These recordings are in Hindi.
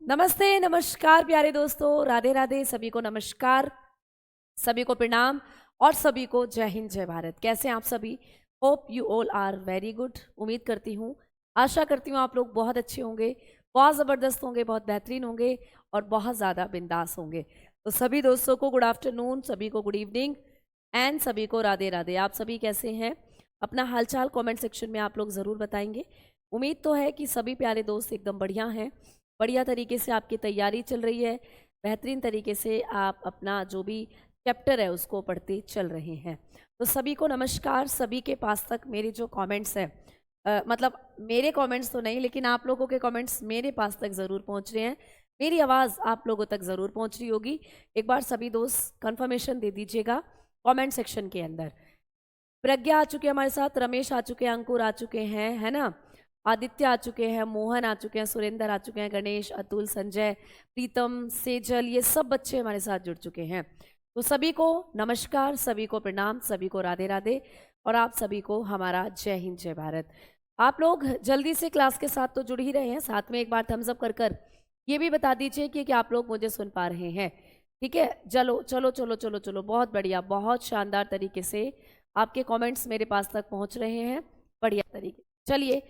नमस्ते, नमस्कार प्यारे दोस्तों, राधे राधे। सभी को नमस्कार, सभी को प्रणाम और सभी को जय हिंद जय भारत। कैसे हैं आप सभी? Hope you all are very good. उम्मीद करती हूँ, आशा करती हूँ आप लोग बहुत अच्छे होंगे, बहुत ज़बरदस्त होंगे, बहुत बेहतरीन होंगे और बहुत ज़्यादा बिंदास होंगे। तो सभी दोस्तों को गुड आफ्टरनून, सभी को गुड इवनिंग एंड सभी को राधे राधे। आप सभी कैसे हैं? अपना हालचाल कमेंट सेक्शन में आप लोग ज़रूर बताएंगे। उम्मीद तो है कि सभी प्यारे दोस्त एकदम बढ़िया हैं, बढ़िया तरीके से आपकी तैयारी चल रही है, बेहतरीन तरीके से आप अपना जो भी चैप्टर है उसको पढ़ते चल रहे हैं। तो सभी को नमस्कार। सभी के पास तक मेरे जो कमेंट्स हैं, मतलब मेरे कमेंट्स तो नहीं, लेकिन आप लोगों के कमेंट्स मेरे पास तक ज़रूर पहुंच रहे हैं, मेरी आवाज़ आप लोगों तक ज़रूर पहुंच रही होगी। एक बार सभी दोस्त कंफर्मेशन दे दीजिएगा कमेंट सेक्शन के अंदर। प्रज्ञा आ चुके हैं हमारे साथ, रमेश आ चुके हैं, अंकुर आ चुके हैं, है ना, आदित्य आ चुके हैं, मोहन आ चुके हैं, सुरेंद्र आ चुके हैं, गणेश, अतुल, संजय, प्रीतम, सेजल, ये सब बच्चे हमारे साथ जुड़ चुके हैं। तो सभी को नमस्कार, सभी को प्रणाम, सभी को राधे राधे और आप सभी को हमारा जय हिंद जय भारत। आप लोग जल्दी से क्लास के साथ तो जुड़ ही रहे हैं, साथ में एक बार थम्स अप कर कर ये भी बता दीजिए कि आप लोग मुझे सुन पा रहे हैं। ठीक है, चलो चलो चलो चलो चलो, बहुत बढ़िया, बहुत शानदार तरीके से आपके कमेंट्स मेरे पास तक पहुंच रहे हैं, बढ़िया तरीके। चलिए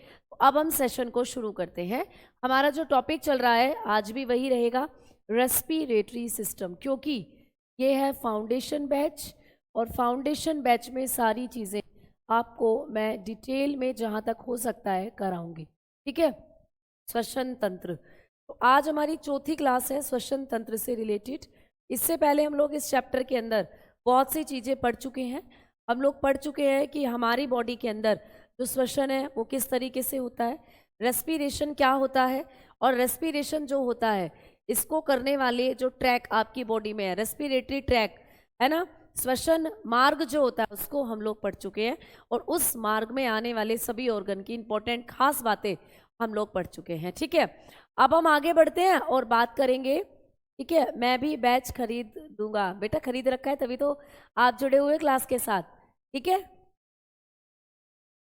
अब हम सेशन को शुरू करते हैं। हमारा जो टॉपिक चल रहा है आज भी वही रहेगा, रेस्पिरेटरी सिस्टम, क्योंकि ये है फाउंडेशन बैच और फाउंडेशन बैच में सारी चीज़ें आपको मैं डिटेल में जहाँ तक हो सकता है कराऊंगी। ठीक है, श्वसन तंत्र। तो आज हमारी चौथी क्लास है श्वसन तंत्र से रिलेटेड। इससे पहले हम लोग इस चैप्टर के अंदर बहुत सी चीज़ें पढ़ चुके हैं। हम लोग पढ़ चुके हैं कि हमारी बॉडी के अंदर जो श्वसन है वो किस तरीके से होता है, रेस्पिरेशन क्या होता है, और रेस्पिरेशन जो होता है इसको करने वाले जो ट्रैक आपकी बॉडी में है, रेस्पिरेटरी ट्रैक, है ना, श्वसन मार्ग जो होता है उसको हम लोग पढ़ चुके हैं और उस मार्ग में आने वाले सभी ऑर्गन की इंपॉर्टेंट खास बातें हम लोग पढ़ चुके हैं। ठीक है, अब हम आगे बढ़ते हैं और बात करेंगे। ठीक है, मैं भी बैच खरीद दूंगा, बेटा खरीद रखा है तभी तो आप जुड़े हुए क्लास के साथ। ठीक है,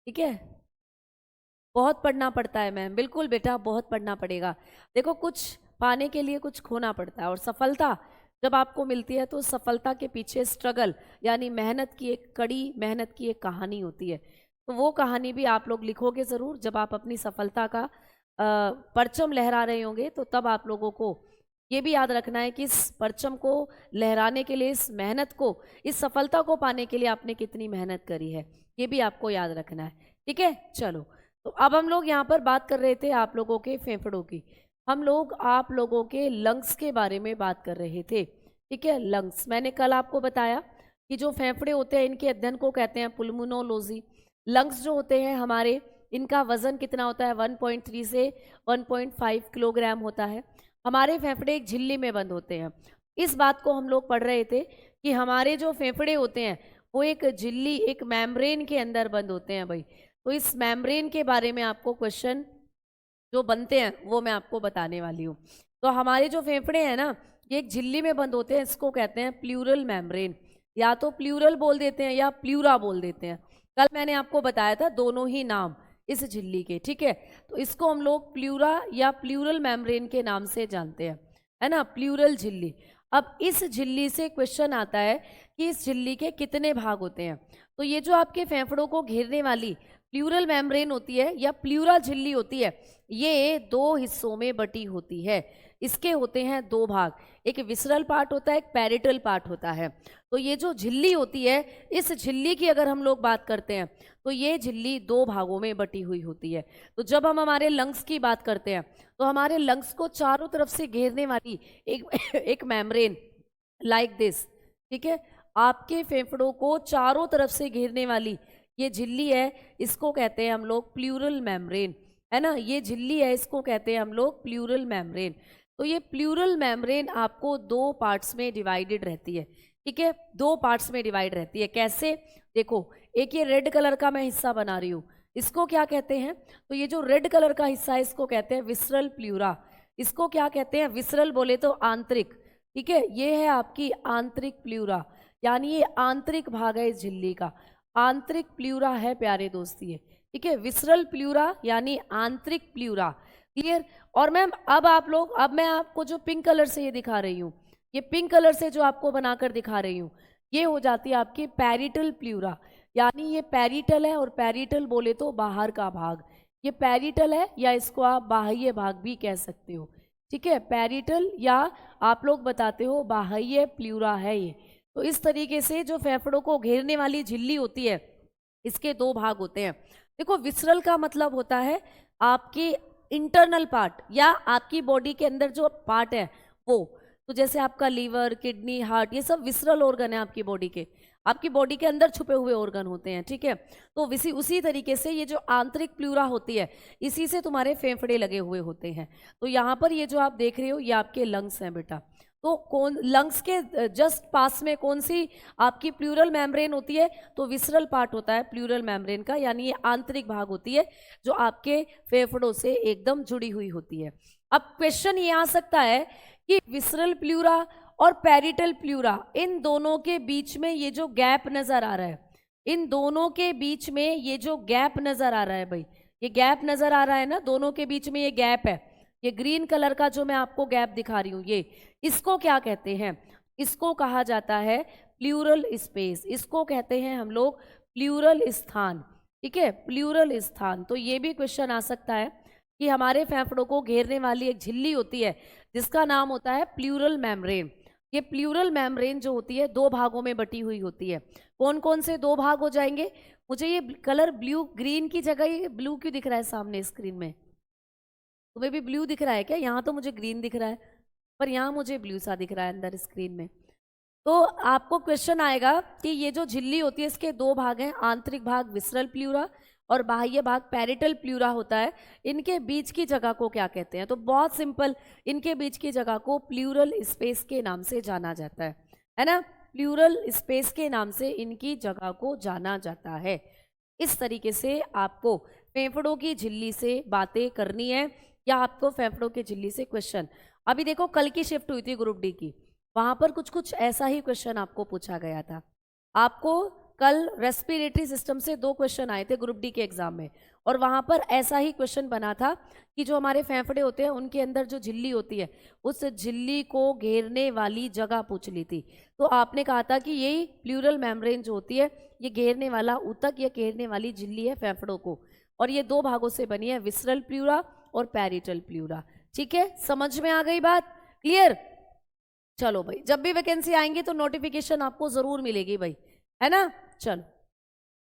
ठीक है, बहुत पढ़ना पड़ता है मैम, बिल्कुल बेटा बहुत पढ़ना पड़ेगा। देखो, कुछ पाने के लिए कुछ खोना पड़ता है और सफलता जब आपको मिलती है तो सफलता के पीछे स्ट्रगल यानी मेहनत की एक कड़ी, मेहनत की एक कहानी होती है। तो वो कहानी भी आप लोग लिखोगे ज़रूर जब आप अपनी सफलता का परचम लहरा रहे होंगे। तो तब आप लोगों को ये भी याद रखना है कि इस परचम को लहराने के लिए, इस मेहनत को, इस सफलता को पाने के लिए आपने कितनी मेहनत करी है, ये भी आपको याद रखना है। ठीक है, चलो। तो अब हम लोग यहाँ पर बात कर रहे थे आप लोगों के फेफड़ों की, हम लोग आप लोगों के लंग्स के बारे में बात कर रहे थे। ठीक है, लंग्स, मैंने कल आपको बताया कि जो फेफड़े होते हैं इनके अध्ययन को कहते हैं पुल्मोनोलॉजी। लंग्स जो होते हैं हमारे, इनका वजन कितना होता है, 1.3 से 1.5 किलोग्राम होता है। हमारे फेफड़े एक झिल्ली में बंद होते हैं। इस बात को हम लोग पढ़ रहे थे कि हमारे जो फेफड़े होते हैं वो एक झिल्ली, एक मेम्ब्रेन के अंदर बंद होते हैं भाई। तो इस मेम्ब्रेन के बारे में आपको क्वेश्चन जो बनते हैं वो मैं आपको बताने वाली हूँ। तो हमारे जो फेफड़े हैं ना, ये एक झिल्ली में बंद होते हैं, इसको कहते हैं प्लूरल मेम्ब्रेन, या तो प्लूरल बोल देते हैं या प्लूरा बोल देते हैं। कल मैंने आपको बताया था दोनों ही नाम इस झिल्ली के। ठीक है, तो इसको हम लोग प्लूरा या प्लूरल मेम्ब्रेन के नाम से जानते हैं, है ना, प्लूरल झिल्ली। अब इस झिल्ली से क्वेश्चन आता है कि इस झिल्ली के कितने भाग होते हैं। तो ये जो आपके फेफड़ों को घेरने वाली प्लूरल मेम्ब्रेन होती है या प्लूरा झिल्ली होती है, ये दो हिस्सों में बटी होती है। इसके होते हैं दो भाग, एक विसरल पार्ट होता है, एक पैरिटल पार्ट होता है। तो ये जो झिल्ली होती है, इस झिल्ली की अगर हम लोग बात करते हैं तो ये झिल्ली दो भागों में बटी हुई होती है। तो जब हम हमारे लंग्स की बात करते हैं तो हमारे लंग्स को चारों तरफ से घेरने वाली एक एक मेम्ब्रेन लाइक दिस, ठीक है, आपके फेफड़ों को चारों तरफ से घेरने वाली ये झिल्ली है, इसको कहते हैं हम लोग प्लूरल मेम्ब्रेन, है ना, ये झिल्ली है, इसको कहते हैं हम लोग प्लूरल मेम्ब्रेन। तो ये प्लूरल मेम्ब्रेन आपको दो पार्ट्स में डिवाइडेड रहती है। ठीक है, दो पार्ट्स में डिवाइड रहती है। कैसे? देखो, एक ये रेड कलर का मैं हिस्सा बना रही हूँ, इसको क्या कहते हैं? तो ये जो रेड कलर का हिस्सा है इसको कहते हैं विसरल प्लूरा। इसको क्या कहते हैं? विसरल बोले तो आंतरिक। ठीक है, ये है आपकी आंतरिक प्लूरा, यानी ये आंतरिक भाग है इस झिल्ली का, आंतरिक प्लूरा है प्यारे दोस्त ये। ठीक है, विसरल प्लूरा यानी आंतरिक प्लूरा, क्लियर। और मैम अब मैं आपको जो पिंक कलर से ये दिखा रही हूँ, ये पिंक कलर से जो आपको बनाकर दिखा रही हूँ, ये हो जाती है आपकी पैरिटल प्लूरा, यानी ये पैरिटल है, और पैरिटल बोले तो बाहर का भाग, ये पैरिटल है, या इसको आप बाह्य भाग भी कह सकते हो। ठीक है, पैरिटल या आप लोग बताते हो बाह्य प्लूरा है ये। तो इस तरीके से जो फेफड़ों को घेरने वाली झिल्ली होती है, इसके दो भाग होते हैं। देखो, विसरल का मतलब होता है आपकी इंटरनल पार्ट, या आपकी बॉडी के अंदर जो पार्ट है वो। तो जैसे आपका लीवर, किडनी, हार्ट, ये सब विसरल ऑर्गन है आपकी बॉडी के, आपकी बॉडी के अंदर छुपे हुए ऑर्गन होते हैं। ठीक है, तो उसी तरीके से ये जो आंतरिक प्लूरा होती है, इसी से तुम्हारे फेफड़े लगे हुए होते हैं। तो यहाँ पर ये जो आप देख रहे हो, ये आपके लंग्स हैं बेटा। तो कौन लंग्स के जस्ट पास में कौन सी आपकी प्लूरल मेम्ब्रेन होती है? तो विसरल पार्ट होता है प्लूरल मेम्ब्रेन का, यानी ये आंतरिक भाग होती है जो आपके फेफड़ों से एकदम जुड़ी हुई होती है। अब क्वेश्चन ये आ सकता है कि विसरल प्लूरा और पैरिटल प्लूरा, इन दोनों के बीच में ये जो गैप नजर आ रहा है, इन दोनों के बीच में ये जो गैप नजर आ रहा है भाई, ये गैप नजर आ रहा है ना, दोनों के बीच में ये गैप है, ये ग्रीन कलर का जो मैं आपको गैप दिखा रही हूं, ये इसको क्या कहते हैं? इसको कहा जाता है प्लूरल स्पेस, इसको कहते हैं हम लोग प्लूरल स्थान। ठीक है, प्लूरल स्थान। तो ये भी क्वेश्चन आ सकता है कि हमारे फेफड़ों को घेरने वाली एक झिल्ली होती है जिसका नाम होता है प्लूरल मेम्ब्रेन। ये प्लूरल मेम्ब्रेन जो होती है दो भागों में बटी हुई होती है। कौन कौन से दो भाग हो जाएंगे? मुझे ये कलर ब्लू, ग्रीन की जगह ये ब्लू क्यों दिख रहा है सामने स्क्रीन में? तुम्हें भी ब्लू दिख रहा है क्या? यहाँ तो मुझे ग्रीन दिख रहा है, पर यहाँ मुझे ब्लू सा दिख रहा है अंदर स्क्रीन में। तो आपको क्वेश्चन आएगा कि ये जो झिल्ली होती है इसके दो भाग हैं, आंतरिक भाग विसरल प्लूरा और बाह्य भाग पैरिटल प्लूरा होता है। इनके बीच की जगह को क्या कहते हैं? तो बहुत सिंपल, इनके बीच की जगह को प्लूरल स्पेस के नाम से जाना जाता है ना? प्लूरल स्पेस के नाम से इनकी जगह को जाना जाता है। इस तरीके से आपको फेफड़ों की झिल्ली से बातें करनी है, या आपको फेफड़ों की झिल्ली से क्वेश्चन। अभी देखो, कल की शिफ्ट हुई थी ग्रुप डी की, वहां पर कुछ कुछ ऐसा ही क्वेश्चन आपको पूछा गया था। आपको कल रेस्पिरेटरी सिस्टम से दो क्वेश्चन आए थे ग्रुप डी के एग्जाम में, और वहां पर ऐसा ही क्वेश्चन बना था कि जो हमारे फेफड़े होते हैं उनके अंदर जो झिल्ली होती है, उस झिल्ली को घेरने वाली जगह पूछ ली थी। तो आपने कहा था कि यही प्लूरल मेम्ब्रेन जो होती है, ये घेरने वाला ऊतक या घेरने वाली झिल्ली है फेफड़ों को, और ये दो भागों से बनी है, विसरल प्लूरा और पैरिटल प्लूरा। ठीक है, समझ में आ गई बात? क्लियर? चलो भाई, जब भी वैकेंसी आएंगी तो नोटिफिकेशन आपको जरूर मिलेगी भाई, है ना? चलो,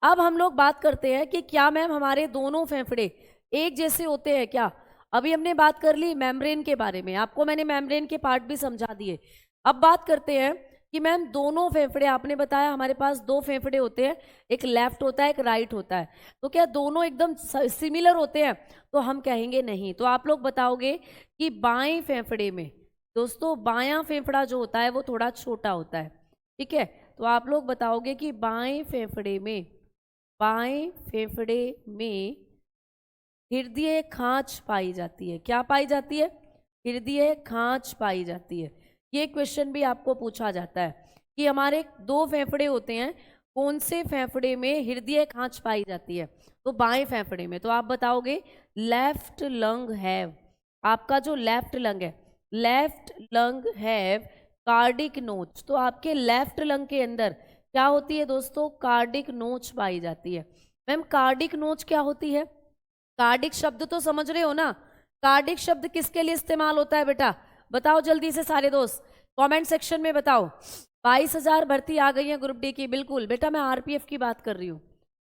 अब हम लोग बात करते हैं कि क्या मैम हमारे दोनों फेफड़े एक जैसे होते हैं क्या? अभी हमने बात कर ली मेम्ब्रेन के बारे में, आपको मैंने मेम्ब्रेन के पार्ट भी समझा दिए। अब बात करते हैं कि मैम दोनों फेफड़े, आपने बताया हमारे पास दो फेफड़े होते हैं, एक लेफ्ट होता है एक राइट होता है, तो क्या दोनों एकदम सिमिलर होते हैं? तो हम कहेंगे नहीं। तो आप लोग बताओगे कि बाएं फेफड़े में, दोस्तों बायां फेफड़ा जो होता है वो थोड़ा छोटा होता है। ठीक है, तो आप लोग बताओगे कि बाएं फेफड़े में हृदय खांच पाई जाती है। क्या पाई जाती है? हृदय खांच पाई जाती है। ये क्वेश्चन भी आपको पूछा जाता है कि हमारे दो फेफड़े होते हैं, कौन से फेफड़े में हृदय खांच पाई जाती है? तो बाएं फेफड़े में। तो आप बताओगे लेफ्ट लंग हैव, आपका जो लेफ्ट लंग है, लेफ्ट लंग हैव कार्डिक नोच। तो आपके लेफ्ट लंग के अंदर क्या होती है दोस्तों? कार्डिक नोच पाई जाती है। मैम कार्डिक नोच क्या होती है? कार्डिक शब्द तो समझ रहे हो ना? कार्डिक शब्द किसके लिए इस्तेमाल होता है बेटा? बताओ जल्दी से सारे दोस्त, कमेंट सेक्शन में बताओ। 22,000 भर्ती आ गई है ग्रुप डी की। बिल्कुल बेटा, मैं आरपीएफ की बात कर रही हूँ।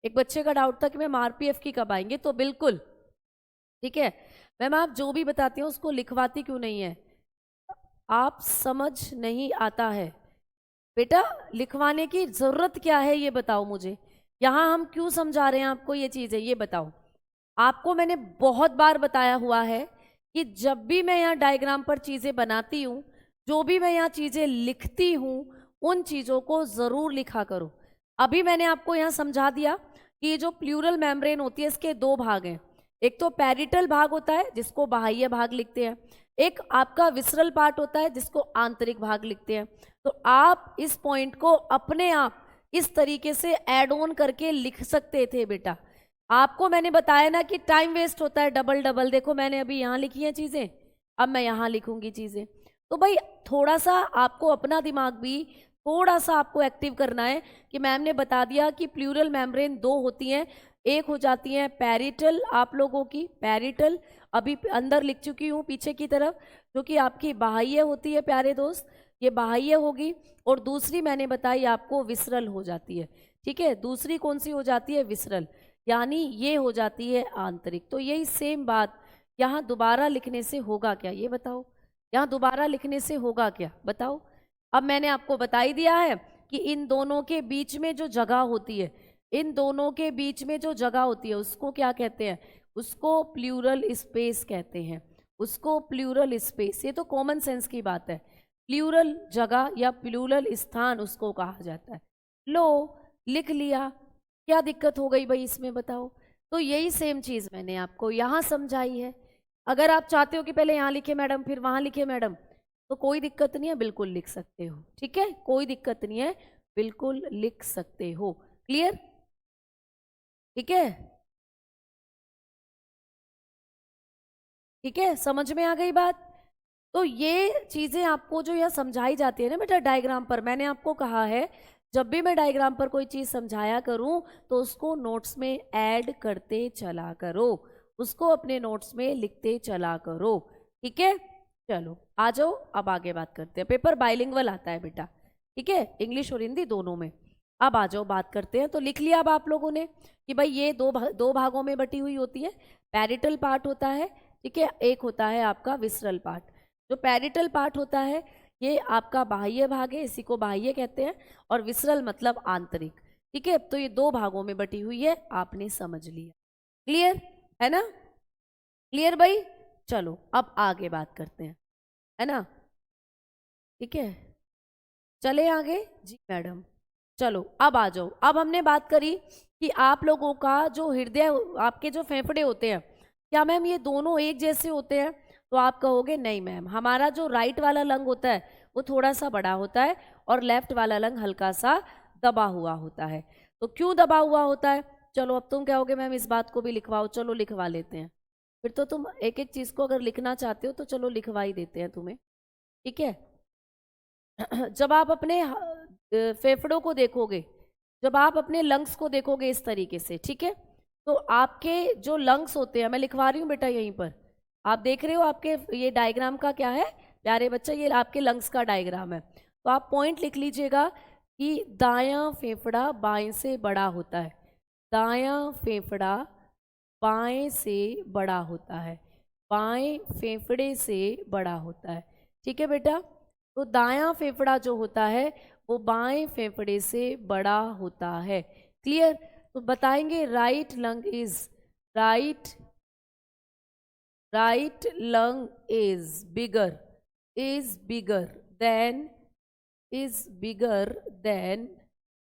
एक बच्चे का डाउट था कि मैम आरपीएफ की कब आएंगे, तो बिल्कुल ठीक है मैम, आप जो भी बताती हैं उसको लिखवाती क्यों नहीं है? आप समझ नहीं आता है बेटा, लिखवाने की जरूरत क्या है ये बताओ मुझे। यहाँ हम क्यों समझा रहे हैं आपको ये चीजें, ये बताओ। आपको मैंने बहुत बार बताया हुआ है कि जब भी मैं यहाँ डायग्राम पर चीजें बनाती हूँ, जो भी मैं यहाँ चीजें लिखती हूँ, उन चीजों को जरूर लिखा करो। अभी मैंने आपको यहाँ समझा दिया कि ये जो प्लूरल मेम्ब्रेन होती है इसके दो भाग हैं, एक तो पैरिटल भाग होता है जिसको बाह्य भाग लिखते हैं, एक आपका विसरल पार्ट होता है जिसको आंतरिक भाग लिखते हैं। तो आप इस पॉइंट को अपने आप इस तरीके से ऐड ऑन करके लिख सकते थे बेटा आपको मैंने बताया ना कि टाइम वेस्ट होता है डबल डबल। देखो मैंने अभी यहाँ लिखी हैं चीजें, अब मैं यहाँ लिखूंगी चीजें। तो भाई थोड़ा सा आपको अपना दिमाग भी थोड़ा सा आपको एक्टिव करना है कि मैम ने बता दिया कि प्लूरल मेम्ब्रेन दो होती हैं, एक हो जाती है पैरिटल, आप लोगों की पैरिटल अभी अंदर लिख चुकी हूँ पीछे की तरफ, जो कि आपकी बाह्य होती है प्यारे दोस्त, ये बाह्य होगी। और दूसरी मैंने बताई आपको विसरल हो जाती है, ठीक है। दूसरी कौन सी हो जाती है? विसरल, यानी ये हो जाती है आंतरिक। तो यही सेम बात यहाँ दोबारा लिखने से होगा क्या, ये बताओ। यहाँ दोबारा लिखने से होगा क्या बताओ। अब मैंने आपको बता ही दिया है कि इन दोनों के बीच में जो जगह होती है, इन दोनों के बीच में जो जगह होती है उसको क्या कहते हैं? उसको प्लूरल स्पेस कहते हैं, उसको प्लूरल स्पेस। ये तो कॉमन सेंस की बात है, प्लूरल जगह या प्लूरल स्थान उसको कहा जाता है। लो लिख लिया, क्या दिक्कत हो गई भाई इसमें बताओ। तो यही सेम चीज मैंने आपको यहाँ समझाई है। अगर आप चाहते हो कि पहले यहाँ लिखे मैडम फिर वहां लिखे मैडम, तो कोई दिक्कत नहीं है, बिल्कुल लिख सकते हो, ठीक है, कोई दिक्कत नहीं है, बिल्कुल लिख सकते हो। क्लियर? ठीक है, ठीक है, समझ में आ गई बात। तो ये चीजें आपको जो यह समझाई जाती है ना बेटा डायग्राम पर, मैंने आपको कहा है जब भी मैं डायग्राम पर कोई चीज समझाया करूं तो उसको नोट्स में ऐड करते चला करो, उसको अपने नोट्स में लिखते चला करो, ठीक है। चलो आ जाओ, अब आगे बात करते हैं। पेपर बाइलिंगुअल आता है बेटा, ठीक है, इंग्लिश और हिंदी दोनों में। अब आ जाओ बात करते हैं। तो लिख लिया अब आप लोगों ने कि भाई ये दो भागों में बटी हुई होती है। पैरिटल पार्ट होता है, ठीक है, एक होता है आपका विसरल पार्ट। जो पैरिटल पार्ट होता है ये आपका बाह्य भाग है, इसी को बाह्य कहते हैं, और विसरल मतलब आंतरिक, ठीक है। तो ये दो भागों में बटी हुई है, आपने समझ लिया। क्लियर है ना? क्लियर भाई? चलो अब आगे बात करते हैं, है ना, ठीक है। चले आगे जी मैडम। चलो अब आ जाओ। अब हमने बात करी कि आप लोगों का जो हृदय, आपके जो फेफड़े होते हैं, क्या मैम ये दोनों एक जैसे होते हैं? तो आप कहोगे नहीं मैम, हमारा जो राइट वाला लंग होता है वो थोड़ा सा बड़ा होता है और लेफ्ट वाला लंग हल्का सा दबा हुआ होता है। तो क्यों दबा हुआ होता है? चलो अब तुम कहोगे मैम इस बात को भी लिखवाओ, चलो लिखवा लेते हैं। फिर तो तुम एक एक चीज को अगर लिखना चाहते हो तो चलो लिखवा ही देते हैं तुम्हें, ठीक है। जब आप अपने फेफड़ों को देखोगे, जब आप अपने लंग्स को देखोगे इस तरीके से, ठीक है, तो आपके जो लंग्स होते हैं, मैं लिखवा रही हूँ बेटा यहीं पर, आप देख रहे हो आपके ये डायग्राम का क्या है प्यारे बच्चा, ये आपके लंग्स का डायग्राम है। तो आप पॉइंट लिख लीजिएगा कि दायां फेफड़ा बाएं से बड़ा होता है, दायां फेफड़ा बाएं से बड़ा होता है, बाएं फेफड़े से बड़ा होता है, ठीक है बेटा। तो दायां फेफड़ा जो होता है वो बाएं फेफड़े से बड़ा होता है। क्लियर? तो बताएंगे right lung is, right lung is bigger, is bigger than, is bigger than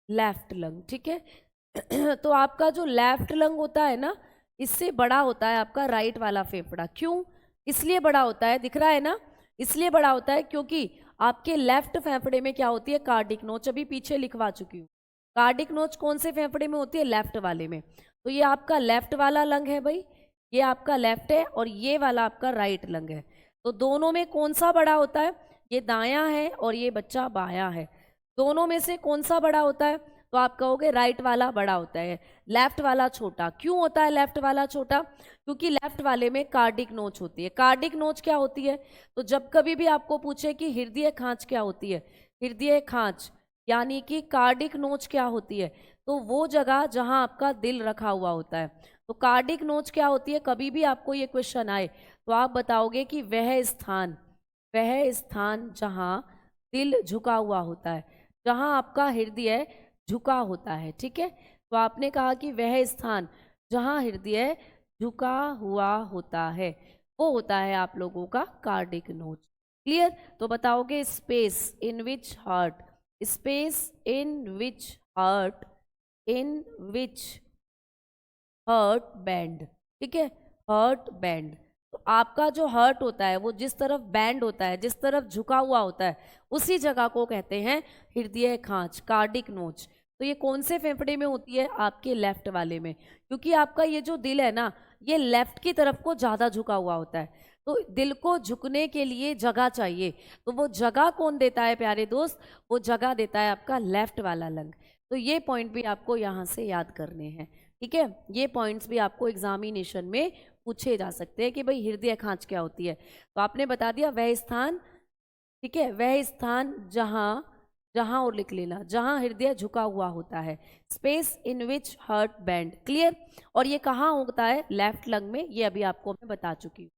left lung, ठीक है। तो आपका जो लेफ्ट लंग होता है ना, इससे बड़ा होता है आपका राइट वाला फेफड़ा। क्यों इसलिए बड़ा होता है? दिख रहा है ना, इसलिए बड़ा होता है क्योंकि आपके लेफ्ट फेफड़े में क्या होती है? कार्डिक नोच, अभी पीछे लिखवा चुकी हूँ। कार्डिक नोच कौन से फेफड़े में होती है? लेफ्ट वाले में। तो ये आपका लेफ्ट वाला लंग है भाई, ये आपका लेफ्ट है और ये वाला आपका राइट लंग है। तो दोनों में कौन सा बड़ा होता है? ये दायां है और ये बच्चा बायां है। दोनों में से कौन सा बड़ा होता है? तो आप कहोगे राइट वाला बड़ा होता है, लेफ्ट वाला छोटा। क्यों होता है लेफ्ट वाला छोटा? क्योंकि लेफ्ट वाले में कार्डिक नोच होती है। कार्डिक नोच क्या होती है? तो जब कभी भी आपको पूछे कि हृदय खांच क्या होती है, हृदय खांच यानी कि कार्डिक नोच क्या होती है, तो वो जगह जहां आपका दिल रखा हुआ होता है। तो कार्डिक नोच क्या होती है? कभी भी आपको ये क्वेश्चन आए तो आप बताओगे कि वह स्थान जहां दिल झुका हुआ होता है, जहां आपका हृदय झुका होता है, ठीक है। तो आपने कहा कि वह स्थान जहां हृदय झुका हुआ होता है वो होता है आप लोगों का कार्डिक नोच। क्लियर? तो बताओगे space in which heart, space in which heart, in which hurt band, ठीक है, हर्ट बैंड। तो आपका जो हर्ट होता है वो जिस तरफ बैंड होता है, जिस तरफ झुका हुआ होता है, उसी जगह को कहते हैं हृदय खांच, कार्डिक नोच। तो ये कौन से फेफड़े में होती है? आपके लेफ्ट वाले में, क्योंकि आपका ये जो दिल है ना, ये लेफ्ट की तरफ को ज़्यादा झुका हुआ होता है। तो दिल को झुकने के लिए जगह चाहिए, तो वो जगह कौन देता है प्यारे दोस्त? वो जगह देता है आपका लेफ्ट वाला लंग। तो ये पॉइंट भी आपको यहाँ से याद करने हैं, ठीक है। ये पॉइंट्स भी आपको एग्जामिनेशन में पूछे जा सकते हैं कि भाई हृदय खांच क्या होती है। तो आपने बता दिया वह स्थान, ठीक है, वह स्थान जहाँ, जहाँ और लिख लेना, जहाँ हृदय झुका हुआ होता है, space in which heart band, clear. और ये कहाँ होता है? लेफ्ट लंग में, ये अभी आपको मैं बता चुकी हूँ।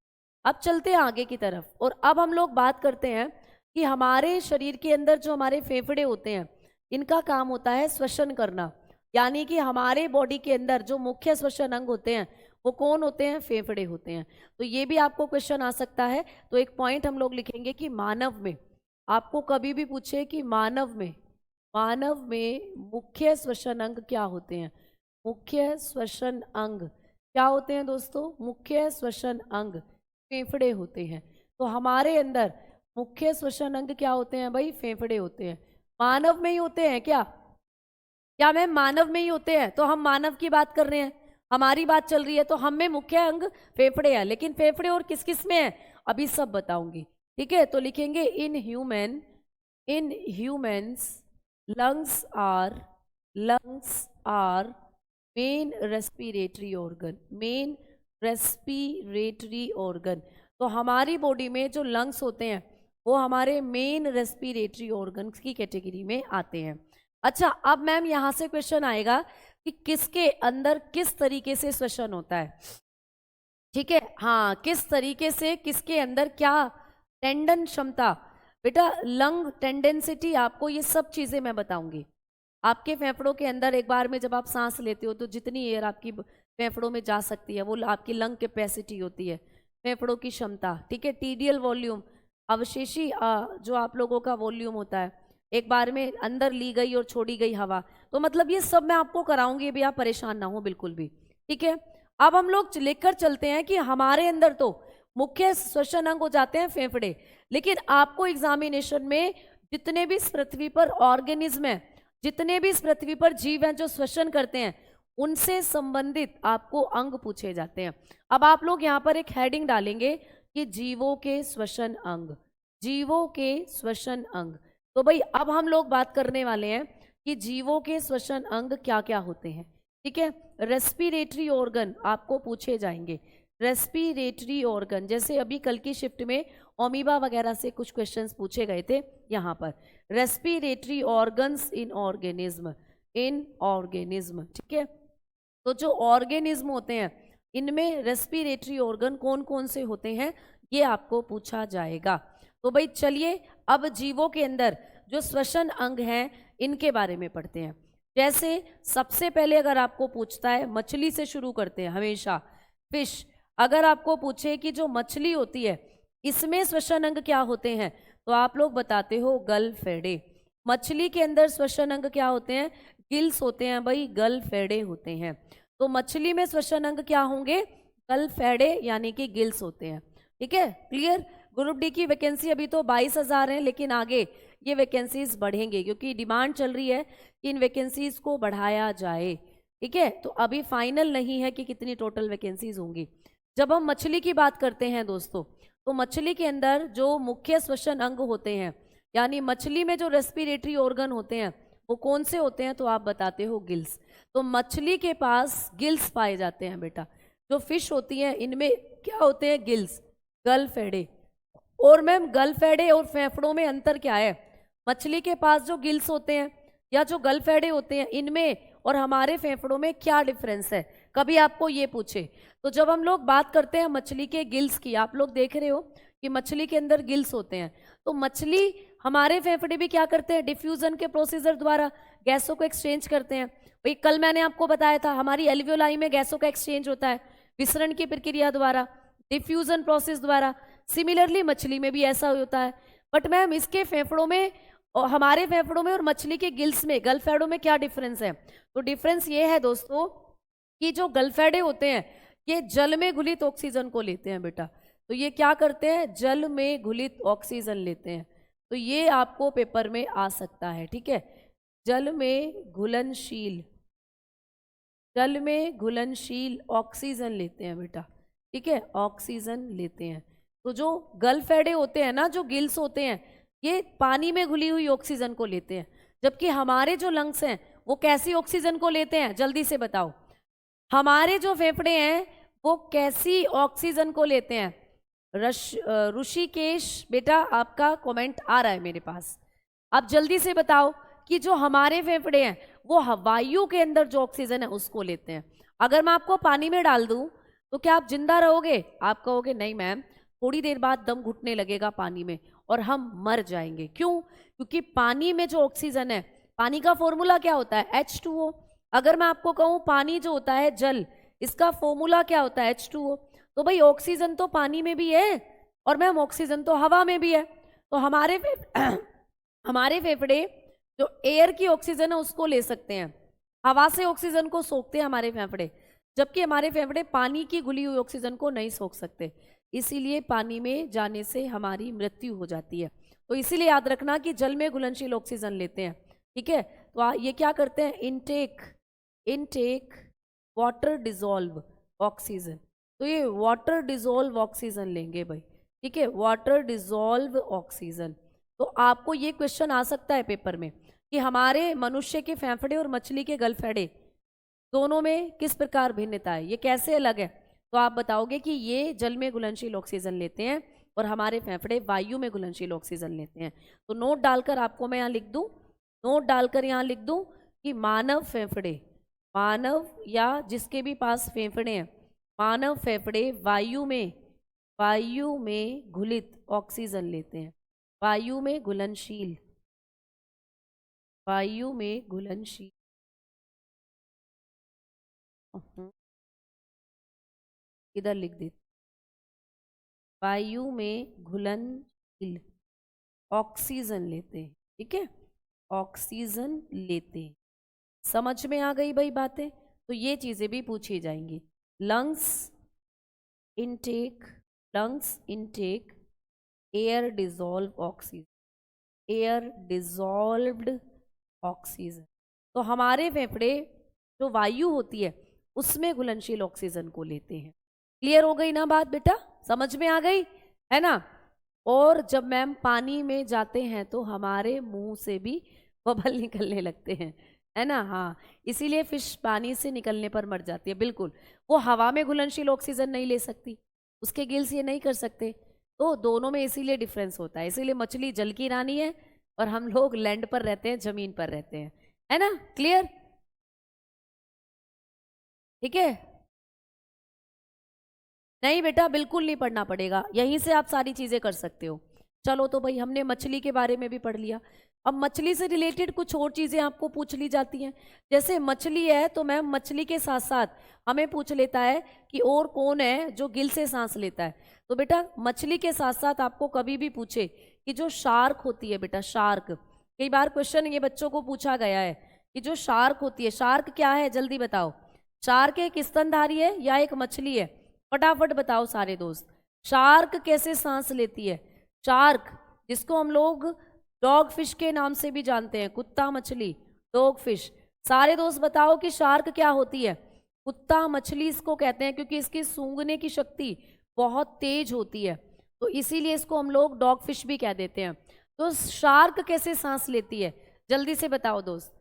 अब चलते हैं आगे की तरफ, और अब हम लोग बात करते हैं कि हमारे शरीर के अंदर जो हमारे फेफड़े होते हैं, इनका काम होता है श्वसन करना, यानी कि हमारे बॉडी के अंदर जो मुख्य श्वसन अंग होते हैं वो कौन होते हैं? फेफड़े होते हैं। तो ये भी आपको क्वेश्चन आ सकता है। तो एक पॉइंट हम लोग लिखेंगे कि मानव में, आपको कभी भी पूछे कि मानव में मुख्य श्वसन अंग क्या होते हैं? मुख्य श्वसन अंग क्या होते हैं दोस्तों? मुख्य श्वसन अंग फेफड़े होते हैं। तो हमारे अंदर मुख्य श्वसन अंग क्या होते हैं भाई? फेफड़े होते हैं। मानव में ही होते हैं क्या? क्या मैम मानव में ही होते हैं? तो हम मानव की बात कर रहे हैं, हमारी बात चल रही है, तो हम में मुख्य अंग फेफड़े हैं, लेकिन फेफड़े और किस किस में है अभी सब बताऊंगी, ठीक है। तो लिखेंगे in humans lungs are main respiratory organ. तो हमारी बॉडी में जो लंग्स होते हैं वो हमारे मेन रेस्पिरेटरी ऑर्गन की कैटेगरी में आते हैं। अच्छा, अब मैम यहां से क्वेश्चन आएगा कि किसके अंदर किस तरीके से श्वसन होता है, ठीक है। हाँ, किस तरीके से, किसके अंदर क्या टेंडन क्षमता, बेटा लंग टेंडेंसिटी, आपको ये सब चीजें मैं बताऊंगी। आपके फेफड़ों के अंदर एक बार में जब आप सांस लेते हो तो जितनी एयर आपकी फेफड़ों में जा सकती है वो आपकी लंग कैपेसिटी होती है, फेफड़ों की क्षमता, ठीक है। टीडियल वॉल्यूम, अवशेषी जो आप लोगों का वॉल्यूम होता है, एक बार में अंदर ली गई और छोड़ी गई हवा, तो मतलब ये सब मैं आपको कराऊंगी, भी आप परेशान ना हो बिल्कुल भी, ठीक है। अब हम लोग लेकर चलते हैं कि हमारे अंदर तो मुख्य श्वसन अंग हो जाते हैं फेफड़े, लेकिन आपको एग्जामिनेशन में जितने भी इस पृथ्वी पर ऑर्गेनिज्म है, जितने भी इस पृथ्वी पर जीव हैं जो श्वसन करते हैं, उनसे संबंधित आपको अंग पूछे जाते हैं। अब आप लोग यहाँ पर एक हेडिंग डालेंगे कि जीवों के श्वसन अंग, जीवों के श्वसन अंग। तो भाई अब हम लोग बात करने वाले हैं कि जीवों के श्वसन अंग क्या क्या होते हैं, ठीक है। रेस्पिरेटरी ऑर्गन आपको पूछे जाएंगे, रेस्पिरेटरी ऑर्गन, जैसे अभी कल की शिफ्ट में ओमीबा वगैरह से कुछ क्वेश्चंस पूछे गए थे, यहाँ पर रेस्पिरेटरी ऑर्गन्स इन ऑर्गेनिज्म, ठीक है। तो जो ऑर्गेनिज्म होते हैं इनमें रेस्पिरेटरी ऑर्गन कौन कौन से होते हैं ये आपको पूछा जाएगा। तो भाई चलिए अब जीवों के अंदर जो श्वसन अंग हैं इनके बारे में पढ़ते हैं। जैसे सबसे पहले अगर आपको पूछता है, मछली से शुरू करते हैं हमेशा, फिश, अगर आपको पूछे कि जो मछली होती है इसमें श्वसन अंग क्या होते हैं, तो आप लोग बताते हो गलफेडे। मछली के अंदर श्वसन अंग क्या होते हैं? गिल्स होते हैं भाई, गलफेडे होते हैं। तो मछली में श्वसन अंग क्या होंगे? गलफेडे यानी कि गिल्स होते हैं, ठीक है, क्लियर। ग्रुप डी की वैकेंसी अभी तो 22,000 है, लेकिन आगे ये वैकेंसीज बढ़ेंगे क्योंकि डिमांड चल रही है कि इन वैकेंसीज को बढ़ाया जाए, ठीक है। तो अभी फाइनल नहीं है कि कितनी टोटल वैकेंसीज होंगी। जब हम मछली की बात करते हैं दोस्तों, तो मछली के अंदर जो मुख्य श्वसन अंग होते हैं, यानी मछली में जो रेस्पिरेटरी ऑर्गन होते हैं वो कौन से होते हैं, तो आप बताते हो गिल्स। तो मछली के पास गिल्स पाए जाते हैं बेटा। जो फिश होती हैं इनमें क्या होते हैं? गिल्स, गलफेडे। और मैम गलफेडे और फेफड़ों में अंतर क्या है? मछली के पास जो गिल्स होते हैं या जो गलफेडे होते हैं इनमें और हमारे फेफड़ों में क्या डिफरेंस है, कभी आपको ये पूछे। तो जब हम लोग बात करते हैं मछली के गिल्स की, आप लोग देख रहे हो कि मछली के अंदर गिल्स होते हैं, तो मछली, हमारे फेफड़े भी क्या करते हैं? डिफ्यूजन के प्रोसीजर द्वारा गैसों को एक्सचेंज करते हैं। भाई कल मैंने आपको बताया था हमारी एल्वियोलाई में गैसों का एक्सचेंज होता है विसरण की प्रक्रिया द्वारा, डिफ्यूजन प्रोसेस द्वारा। सिमिलरली मछली में भी ऐसा होता है। बट मैम इसके फेफड़ों में और हमारे फेफड़ों में और मछली के गिल्स में, गलफेडो में क्या डिफरेंस है? तो डिफरेंस ये है दोस्तों कि जो गलफेडे होते हैं ये जल में घुलित ऑक्सीजन को लेते हैं बेटा। तो ये क्या करते हैं? जल में घुलित ऑक्सीजन लेते हैं। तो ये आपको पेपर में आ सकता है, ठीक है। जल में घुलनशील, जल में घुलनशील ऑक्सीजन लेते हैं बेटा, ठीक है, ऑक्सीजन लेते हैं। तो जो गलफेडे होते हैं ना, जो गिल्स होते हैं, ये पानी में घुली हुई ऑक्सीजन को लेते हैं, जबकि हमारे जो लंग्स हैं वो कैसी ऑक्सीजन को लेते हैं, जल्दी से बताओ। हमारे जो फेफड़े हैं वो कैसी ऑक्सीजन को लेते हैं? ऋषिकेश बेटा, आपका कमेंट आ रहा है मेरे पास, आप जल्दी से बताओ कि जो हमारे फेफड़े हैं वो वायु के अंदर जो ऑक्सीजन है उसको लेते हैं। अगर मैं आपको पानी में डाल दूं तो क्या आप जिंदा रहोगे? आप कहोगे नहीं मैम, थोड़ी देर बाद दम घुटने लगेगा पानी में और हम मर जाएंगे। क्यों? क्योंकि पानी में जो ऑक्सीजन है, पानी का फॉर्मूला क्या होता है? H2O। अगर मैं आपको कहूं पानी जो होता है जल, इसका फॉर्मूला क्या होता है? H2O। तो भाई ऑक्सीजन तो पानी में भी है और मैम ऑक्सीजन तो हवा में भी है। तो हमारे फेफड़े जो एयर की ऑक्सीजन है उसको ले सकते हैं, हवा से ऑक्सीजन को सोखते हैं हमारे फेफड़े, जबकि हमारे फेफड़े पानी की घुली हुई ऑक्सीजन को नहीं सोख सकते, इसीलिए पानी में जाने से हमारी मृत्यु हो जाती है। तो इसीलिए याद रखना कि जल में घुलनशील ऑक्सीजन लेते हैं, ठीक है। तो ये क्या करते हैं? Intake water dissolve oxygen. तो ये वाटर डिजोल्व ऑक्सीजन लेंगे भाई, ठीक है, वाटर डिजोल्व ऑक्सीजन। तो आपको ये क्वेश्चन आ सकता है पेपर में कि हमारे मनुष्य के फेफड़े और मछली के गलफेडे दोनों में किस प्रकार भिन्नता है, ये कैसे अलग है? तो आप बताओगे कि ये जल में घुलनशील ऑक्सीजन लेते हैं और हमारे फेफड़े वायु में घुलनशील ऑक्सीजन लेते हैं। तो नोट डालकर आपको मैं यहाँ लिख दूं, नोट डालकर यहाँ लिख दूं कि मानव फेफड़े, मानव या जिसके भी पास फेफड़े हैं, मानव फेफड़े वायु में घुलित ऑक्सीजन लेते हैं, वायु में घुलनशील, वायु में घुलनशील, इधर लिख देते, वायु में घुलनशील ऑक्सीजन लेते हैं, ठीक है, ऑक्सीजन लेते हैं। समझ में आ गई भाई बातें? तो ये चीजें भी पूछी जाएंगी। Lungs intake air dissolve oxygen, air dissolved oxygen. तो हमारे फेफड़े जो वायु होती है उसमें घुलनशील ऑक्सीजन को लेते हैं। क्लियर हो गई ना बात बेटा? समझ में आ गई है ना? और जब मैम पानी में जाते हैं तो हमारे मुंह से भी बबल निकलने लगते हैं, है ना? हाँ, इसीलिए फिश पानी से निकलने पर मर जाती है। बिल्कुल, वो हवा में घुलनशील ऑक्सीजन नहीं ले सकती, उसके गिल्स ये नहीं कर सकते, तो दोनों में इसीलिए डिफरेंस होता है। इसीलिए मछली जल की रानी है और हम लोग लैंड पर रहते हैं, जमीन पर रहते हैं, है ना? क्लियर? ठीक है? नहीं बेटा, बिल्कुल नहीं पढ़ना पड़ेगा, यहीं से आप सारी चीजें कर सकते हो। चलो, तो भाई हमने मछली के बारे में भी पढ़ लिया। अब मछली से रिलेटेड कुछ और चीजें आपको पूछ ली जाती हैं। जैसे मछली है तो मैम मछली के साथ साथ हमें पूछ लेता है कि और कौन है जो गिल से सांस लेता है। तो बेटा मछली के साथ साथ आपको कभी भी पूछे कि जो शार्क होती है बेटा, शार्क, कई बार क्वेश्चन ये बच्चों को पूछा गया है कि जो शार्क होती है, शार्क क्या है जल्दी बताओ। शार्क एक स्तनधारी है या एक मछली है? फटाफट बताओ सारे दोस्त, शार्क कैसे सांस लेती है? शार्क, जिसको हम लोग डॉग फिश के नाम से भी जानते हैं, कुत्ता मछली, डॉग फिश। सारे दोस्त बताओ कि शार्क क्या होती है? कुत्ता मछली इसको कहते हैं क्योंकि इसकी सूंघने की शक्ति बहुत तेज होती है, तो इसीलिए इसको हम लोग डॉग फिश भी कह देते हैं। तो शार्क कैसे सांस लेती है, जल्दी से बताओ दोस्त।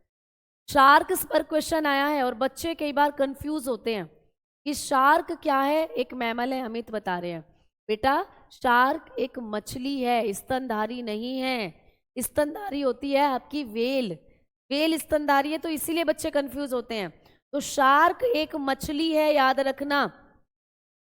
शार्क पर क्वेश्चन आया है और बच्चे कई बार कंफ्यूज होते हैं कि शार्क क्या है। एक मैमल है, अमित बता रहे हैं बेटा, शार्क एक मछली है, स्तनधारी नहीं है। स्तनधारी होती है आपकी वेल, वेल स्तनधारी है, तो इसीलिए बच्चे कंफ्यूज होते हैं। तो शार्क एक मछली है, याद रखना,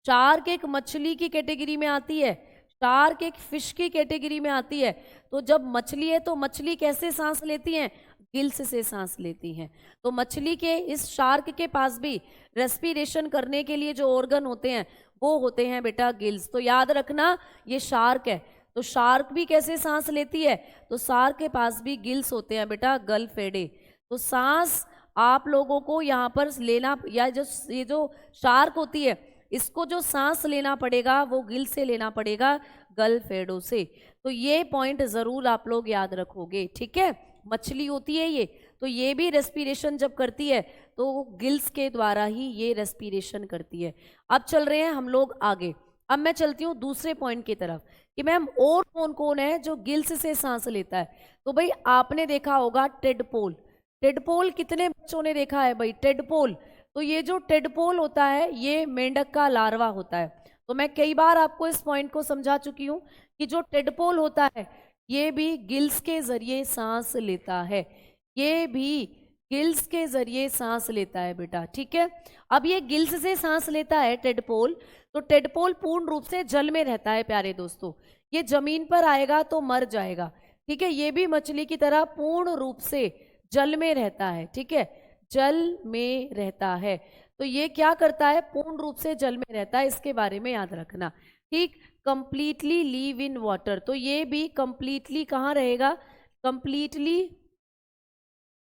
शार्क एक मछली की कैटेगरी में आती है, शार्क एक फिश की कैटेगरी में आती है। तो जब मछली है तो मछली कैसे सांस लेती है? गिल्स से सांस लेती हैं। तो मछली के, इस शार्क के पास भी रेस्पिरेशन करने के लिए जो ऑर्गन होते हैं वो होते हैं बेटा गिल्स। तो याद रखना ये शार्क है, तो शार्क भी कैसे सांस लेती है? तो शार्क के पास भी गिल्स होते हैं बेटा, गलफेडे। तो सांस आप लोगों को यहाँ पर लेना, या ये जो शार्क होती है इसको जो सांस लेना पड़ेगा वो गिल से लेना पड़ेगा, गलफेडो से। तो ये पॉइंट जरूर आप लोग याद रखोगे, ठीक है? मछली होती है ये, तो ये भी रेस्पिरेशन जब करती है तो गिल्स के द्वारा ही ये रेस्पिरेशन करती है। अब चल रहे हैं हम लोग आगे। अब मैं चलती हूँ दूसरे पॉइंट की तरफ कि मैम और कौन कौन है जो गिल्स से सांस लेता है। तो भाई आपने देखा होगा टेडपोल। टेडपोल कितने बच्चों ने देखा है भाई टेडपोल? तो ये जो टेडपोल होता है ये मेंढक का लार्वा होता है। तो मैं कई बार आपको इस पॉइंट को समझा चुकी हूँ कि जो टेडपोल होता है ये भी गिल्स के जरिए सांस लेता है, ये भी गिल्स के जरिए सांस लेता है बेटा, ठीक है। अब ये गिल्स से सांस लेता है टेडपोल, तो टेडपोल पूर्ण रूप से जल में रहता है प्यारे दोस्तों। ये जमीन पर आएगा तो मर जाएगा, ठीक है। ये भी मछली की तरह पूर्ण रूप से जल में रहता है, ठीक है, जल में रहता है। तो ये क्या करता है? पूर्ण रूप से जल में रहता है, इसके बारे में याद रखना, ठीक। कंप्लीटली लीव इन वाटर, तो ये भी कंप्लीटली कहाँ रहेगा? कंप्लीटली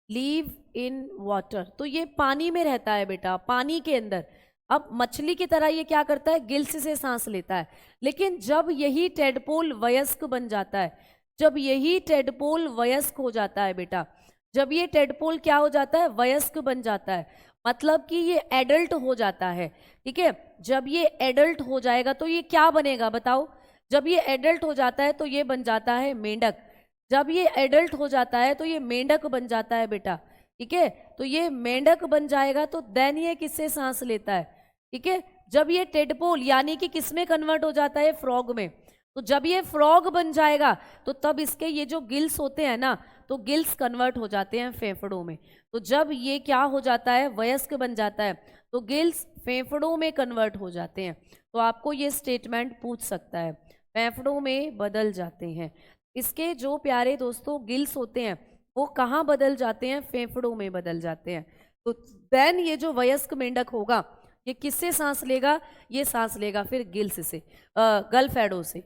लीव इन वाटर, तो ये पानी में रहता है बेटा, पानी के अंदर। अब मछली की तरह ये क्या करता है? गिल्स से सांस लेता है। लेकिन जब यही टेडपोल वयस्क बन जाता है, जब यही टेडपोल वयस्क हो जाता है बेटा, जब ये टेडपोल क्या हो जाता है? वयस्क बन जाता है, मतलब कि ये एडल्ट हो जाता है, ठीक है। जब ये एडल्ट हो जाएगा तो ये क्या बनेगा बताओ? जब ये एडल्ट हो जाता है तो ये बन जाता है मेंढक। जब ये एडल्ट हो जाता है तो ये मेंढक बन जाता है बेटा, ठीक है। तो ये मेंढक बन जाएगा तो देन ये किससे सांस लेता है? ठीक है। जब ये टेडपोल यानी कि किस में कन्वर्ट हो जाता है? फ्रॉग में। तो जब ये फ्रॉग बन जाएगा तो तब इसके ये जो गिल्स होते हैं ना, तो गिल्स कन्वर्ट हो जाते हैं फेफड़ों में। तो जब ये क्या हो जाता है? वयस्क बन जाता है, तो गिल्स फेफड़ों में कन्वर्ट हो जाते हैं। तो आपको ये स्टेटमेंट पूछ सकता है, फेफड़ों में बदल जाते हैं। इसके जो प्यारे दोस्तों गिल्स होते हैं वो कहाँ बदल जाते हैं? फेफड़ों में बदल जाते हैं। तो देन ये जो वयस्क मेंढक होगा ये किससे सांस लेगा? ये सांस लेगा फिर गिल्स से, गलफेडो से,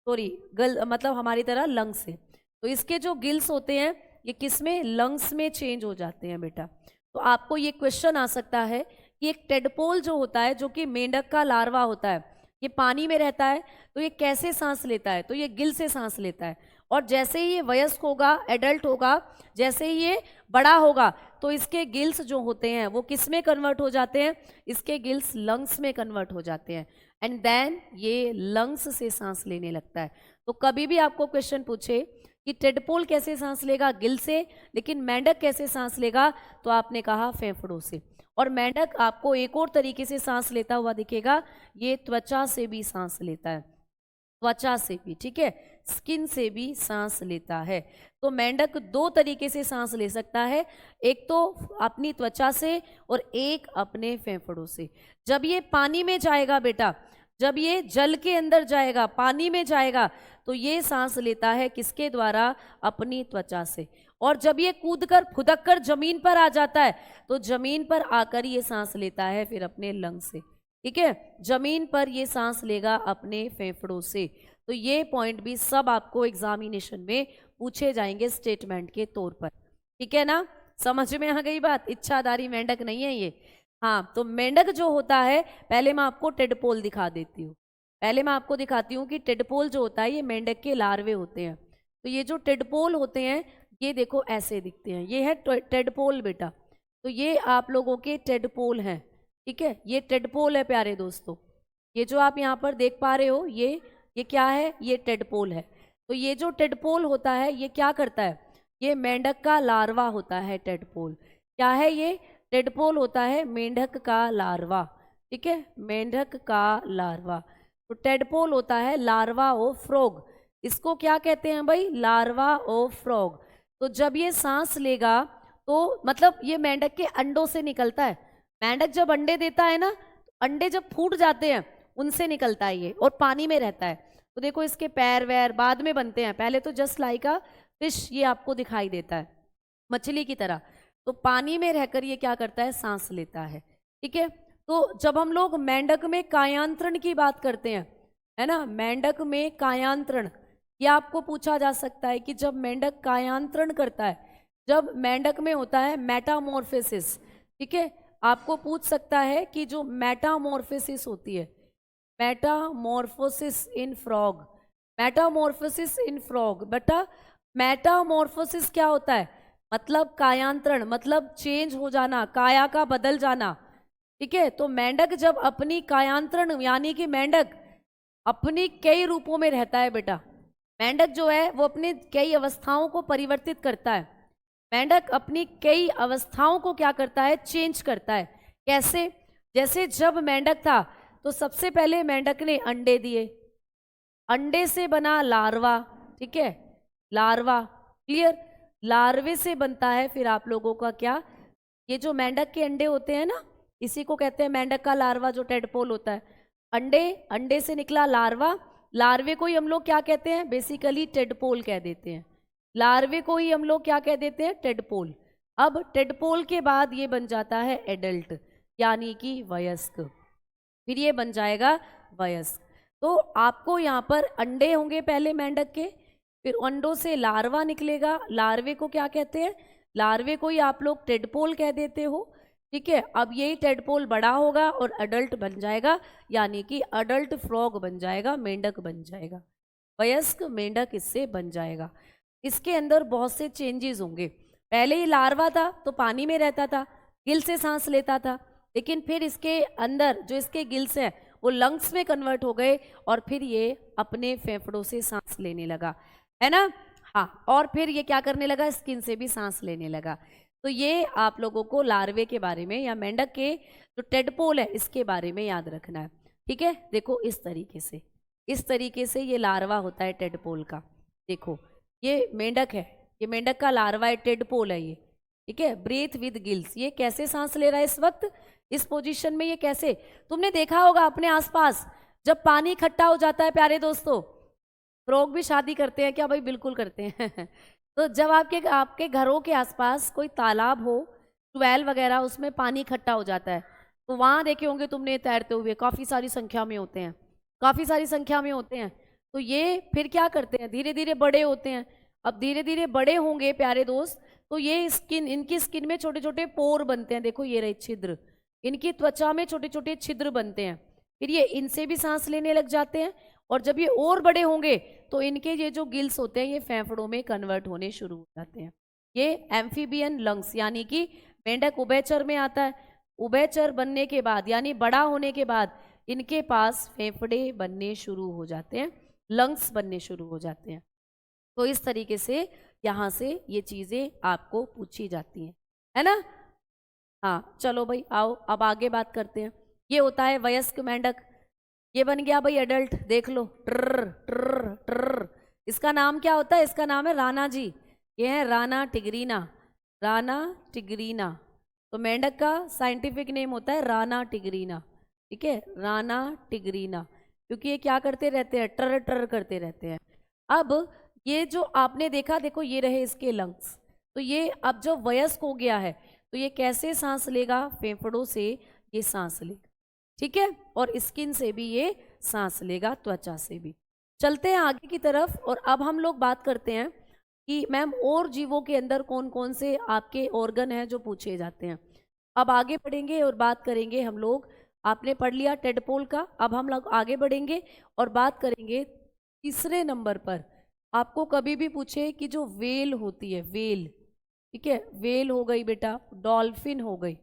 सॉरी मतलब हमारी तरह लंग्स से। तो इसके जो गिल्स होते हैं ये किस में? लंग्स में चेंज हो जाते हैं बेटा। तो आपको ये क्वेश्चन आ सकता है कि एक टेडपोल जो होता है, जो कि मेंढक का लार्वा होता है, ये पानी में रहता है, तो ये कैसे सांस लेता है? तो ये गिल से सांस लेता है। और जैसे ही ये वयस्क होगा, एडल्ट होगा, जैसे ही ये बड़ा होगा, तो इसके गिल्स जो होते हैं वो किस में कन्वर्ट हो जाते हैं? इसके गिल्स लंग्स में कन्वर्ट हो जाते हैं, एंड देन ये लंग्स से सांस लेने लगता है। तो कभी भी आपको क्वेश्चन पूछे कि टेडपोल कैसे सांस लेगा? गिल से, लेकिन मेंढक कैसे सांस लेगा? तो आपने कहा फेफड़ों से। और मेंढक आपको एक और तरीके से सांस लेता हुआ दिखेगा, ये त्वचा से भी सांस लेता है, त्वचा से भी, ठीक है, स्किन से भी सांस लेता है। तो मेंढक दो तरीके से सांस ले सकता है, एक तो अपनी त्वचा से और एक अपने फेफड़ों से। जब ये पानी में जाएगा बेटा, जब ये जल के अंदर जाएगा, पानी में जाएगा, तो ये सांस लेता है किसके द्वारा? अपनी त्वचा से। और जब ये कूदकर फुदककर जमीन पर आ जाता है तो जमीन पर आकर ये सांस लेता है फिर अपने लंग से, ठीक है। जमीन पर ये सांस लेगा अपने फेफड़ों से। तो ये पॉइंट भी सब आपको एग्जामिनेशन में पूछे जाएंगे स्टेटमेंट के तौर पर, ठीक है ना? समझ में आ गई बात? इच्छाधारी मेंढक नहीं है ये। हाँ, तो मेंढक जो होता है, पहले मैं आपको टेडपोल दिखा देती हूँ। पहले मैं आपको दिखाती हूँ कि टेडपोल जो होता है ये मेंढक के लार्वे होते हैं। तो ये जो टेडपोल होते हैं ये देखो ऐसे दिखते हैं, ये है टेडपोल बेटा। तो ये आप लोगों के टेडपोल हैं, ठीक है, ये टेडपोल है प्यारे दोस्तों। ये जो आप यहाँ पर देख पा रहे हो ये क्या है? ये टेडपोल है। तो ये जो टेडपोल होता है ये क्या करता है? ये मेंढक का लार्वा होता है टेडपोल। क्या है ये? टेडपोल होता है मेंढक का लार्वा, ठीक है, मेंढक का लार्वा। तो टेडपोल होता है लार्वा ऑफ फ्रॉग। इसको क्या कहते हैं भाई? Larva of frog. तो जब ये सांस लेगा तो मतलब ये मेंढक के अंडों से निकलता है। मेंढक जब अंडे देता है ना, अंडे जब फूट जाते हैं उनसे निकलता है ये, और पानी में रहता है। तो देखो इसके पैर वैर बाद में बनते हैं, पहले तो जस्ट लाइक अ फिश ये आपको दिखाई देता है, मछली की तरह। तो पानी में रहकर ये क्या करता है? सांस लेता है, ठीक है। तो जब हम लोग मेंढक में कायांतरण की बात करते हैं, है ना, मेंढक में कायांतरण, ये आपको पूछा जा सकता है कि जब मेंढक कायांतरण करता है, जब मेंढक में होता है मेटामॉर्फोसिस, ठीक है, आपको पूछ सकता है कि जो मेटामॉर्फोसिस होती है, मेटामॉर्फोसिस इन फ्रॉग, मेटामॉर्फोसिस इन फ्रॉग बेटा, मेटामॉर्फोसिस क्या होता है? मतलब कायांतरण, मतलब चेंज हो जाना, काया का बदल जाना। ठीक है, तो मेंढक जब अपनी कायांतरण, यानी कि मेंढक अपनी कई रूपों में रहता है बेटा। मेंढक जो है वो अपनी कई अवस्थाओं को परिवर्तित करता है। मेंढक अपनी कई अवस्थाओं को क्या करता है? चेंज करता है। कैसे? जैसे जब मेंढक था तो सबसे पहले मेंढक ने अंडे दिए, अंडे से बना लार्वा। ठीक है, लार्वा, क्लियर। लार्वे से बनता है फिर आप लोगों का क्या? ये जो मेंढक के अंडे होते हैं ना, इसी को कहते हैं मेंढक का लार्वा, जो टेडपोल होता है। अंडे, अंडे से निकला लार्वा, लार्वे को ही हम लोग क्या कहते हैं? बेसिकली टेडपोल कह देते हैं। लार्वे को ही हम लोग क्या कह देते हैं? टेडपोल। अब टेडपोल के बाद ये बन जाता है एडल्ट, यानी कि वयस्क। फिर ये बन जाएगा वयस्क। तो आपको यहाँ पर अंडे होंगे पहले मेंढक के, फिर अंडों से लार्वा निकलेगा। लार्वे को क्या कहते हैं? लार्वे को ही आप लोग टेडपोल कह देते हो। ठीक है, अब यही टेडपोल बड़ा होगा और अडल्ट बन जाएगा, यानी कि अडल्ट फ्रॉग बन जाएगा, मेंढक बन जाएगा, वयस्क मेंढक इससे बन जाएगा। इसके अंदर बहुत से चेंजेस होंगे। पहले ही लार्वा था तो पानी में रहता था, गिल से सांस लेता था, लेकिन फिर इसके अंदर जो इसके गिल्स हैं वो लंग्स में कन्वर्ट हो गए और फिर ये अपने फेफड़ों से सांस लेने लगा, है ना। हाँ, और फिर ये क्या करने लगा? स्किन से भी सांस लेने लगा। तो ये आप लोगों को लार्वे के बारे में या मेंढक के जो टेडपोल है इसके बारे में याद रखना है। ठीक है, देखो इस तरीके से ये लार्वा होता है टेडपोल का। देखो ये मेंढक है, ये मेंढक का लार्वा है, टेडपोल है ये। ठीक है, ब्रीथ विद गिल्स। ये कैसे सांस ले रहा है इस वक्त, इस पोजीशन में? ये कैसे? तुमने देखा होगा अपने आसपास जब पानी इकट्ठा हो जाता है प्यारे दोस्तों, फ्रॉग भी शादी करते हैं क्या भाई? बिल्कुल करते हैं। तो जब आपके घरों के आसपास कोई तालाब हो, ट्वेल वगैरह, उसमें पानी इकट्ठा हो जाता है, तो वहां देखे होंगे तुमने तैरते हुए, काफी सारी संख्या में होते हैं, काफी सारी संख्या में होते हैं। तो ये फिर क्या करते हैं? धीरे धीरे बड़े होते हैं। अब धीरे धीरे बड़े होंगे प्यारे दोस्त, तो ये स्किन, इनकी स्किन में छोटे छोटे पोर बनते हैं। देखो ये रहे छिद्र, इनकी त्वचा में छोटे छोटे छिद्र बनते हैं। फिर ये इनसे भी सांस लेने लग जाते हैं, और जब ये और बड़े होंगे तो इनके ये जो गिल्स होते हैं ये फेफड़ों में कन्वर्ट होने शुरू हो जाते हैं। ये एम्फीबियन लंग्स, यानी कि मेंढक उभयचर में आता है। उभयचर बनने के बाद, यानी बड़ा होने के बाद, इनके पास फेफड़े बनने शुरू हो जाते हैं, लंग्स बनने शुरू हो जाते हैं। तो इस तरीके से यहाँ से ये चीज़ें आपको पूछी जाती हैं, है ना। हाँ चलो भाई आओ, अब आगे बात करते हैं। ये होता है वयस्क मेंढक, ये बन गया भाई एडल्ट। देख लो, ट्र ट्र ट्र। इसका नाम क्या होता है? इसका नाम है राणा जी। ये है राणा टिग्रीना, राणा टिग्रीना। तो मेंढक का साइंटिफिक नेम होता है राणा टिग्रीना। ठीक है, राणा टिग्रीना, क्योंकि ये क्या करते रहते हैं? ट्र ट्र करते रहते हैं। अब ये जो आपने देखा, देखो ये रहे इसके लंग्स। तो ये अब जो वयस्क हो गया है तो ये कैसे सांस लेगा? फेफड़ों से ये सांस लेगा। ठीक है, और स्किन से भी ये सांस लेगा, त्वचा से भी। चलते हैं आगे की तरफ, और अब हम लोग बात करते हैं कि मैम और जीवों के अंदर कौन कौन से आपके ऑर्गन हैं जो पूछे जाते हैं। अब आगे बढ़ेंगे और बात करेंगे हम लोग, आपने पढ़ लिया टेडपोल का, अब हम लोग आगे बढ़ेंगे और बात करेंगे तीसरे नंबर पर। आपको कभी भी पूछे कि जो वेल होती है, वेल, ठीक है, वेल हो गई बेटा, डॉल्फिन हो गई,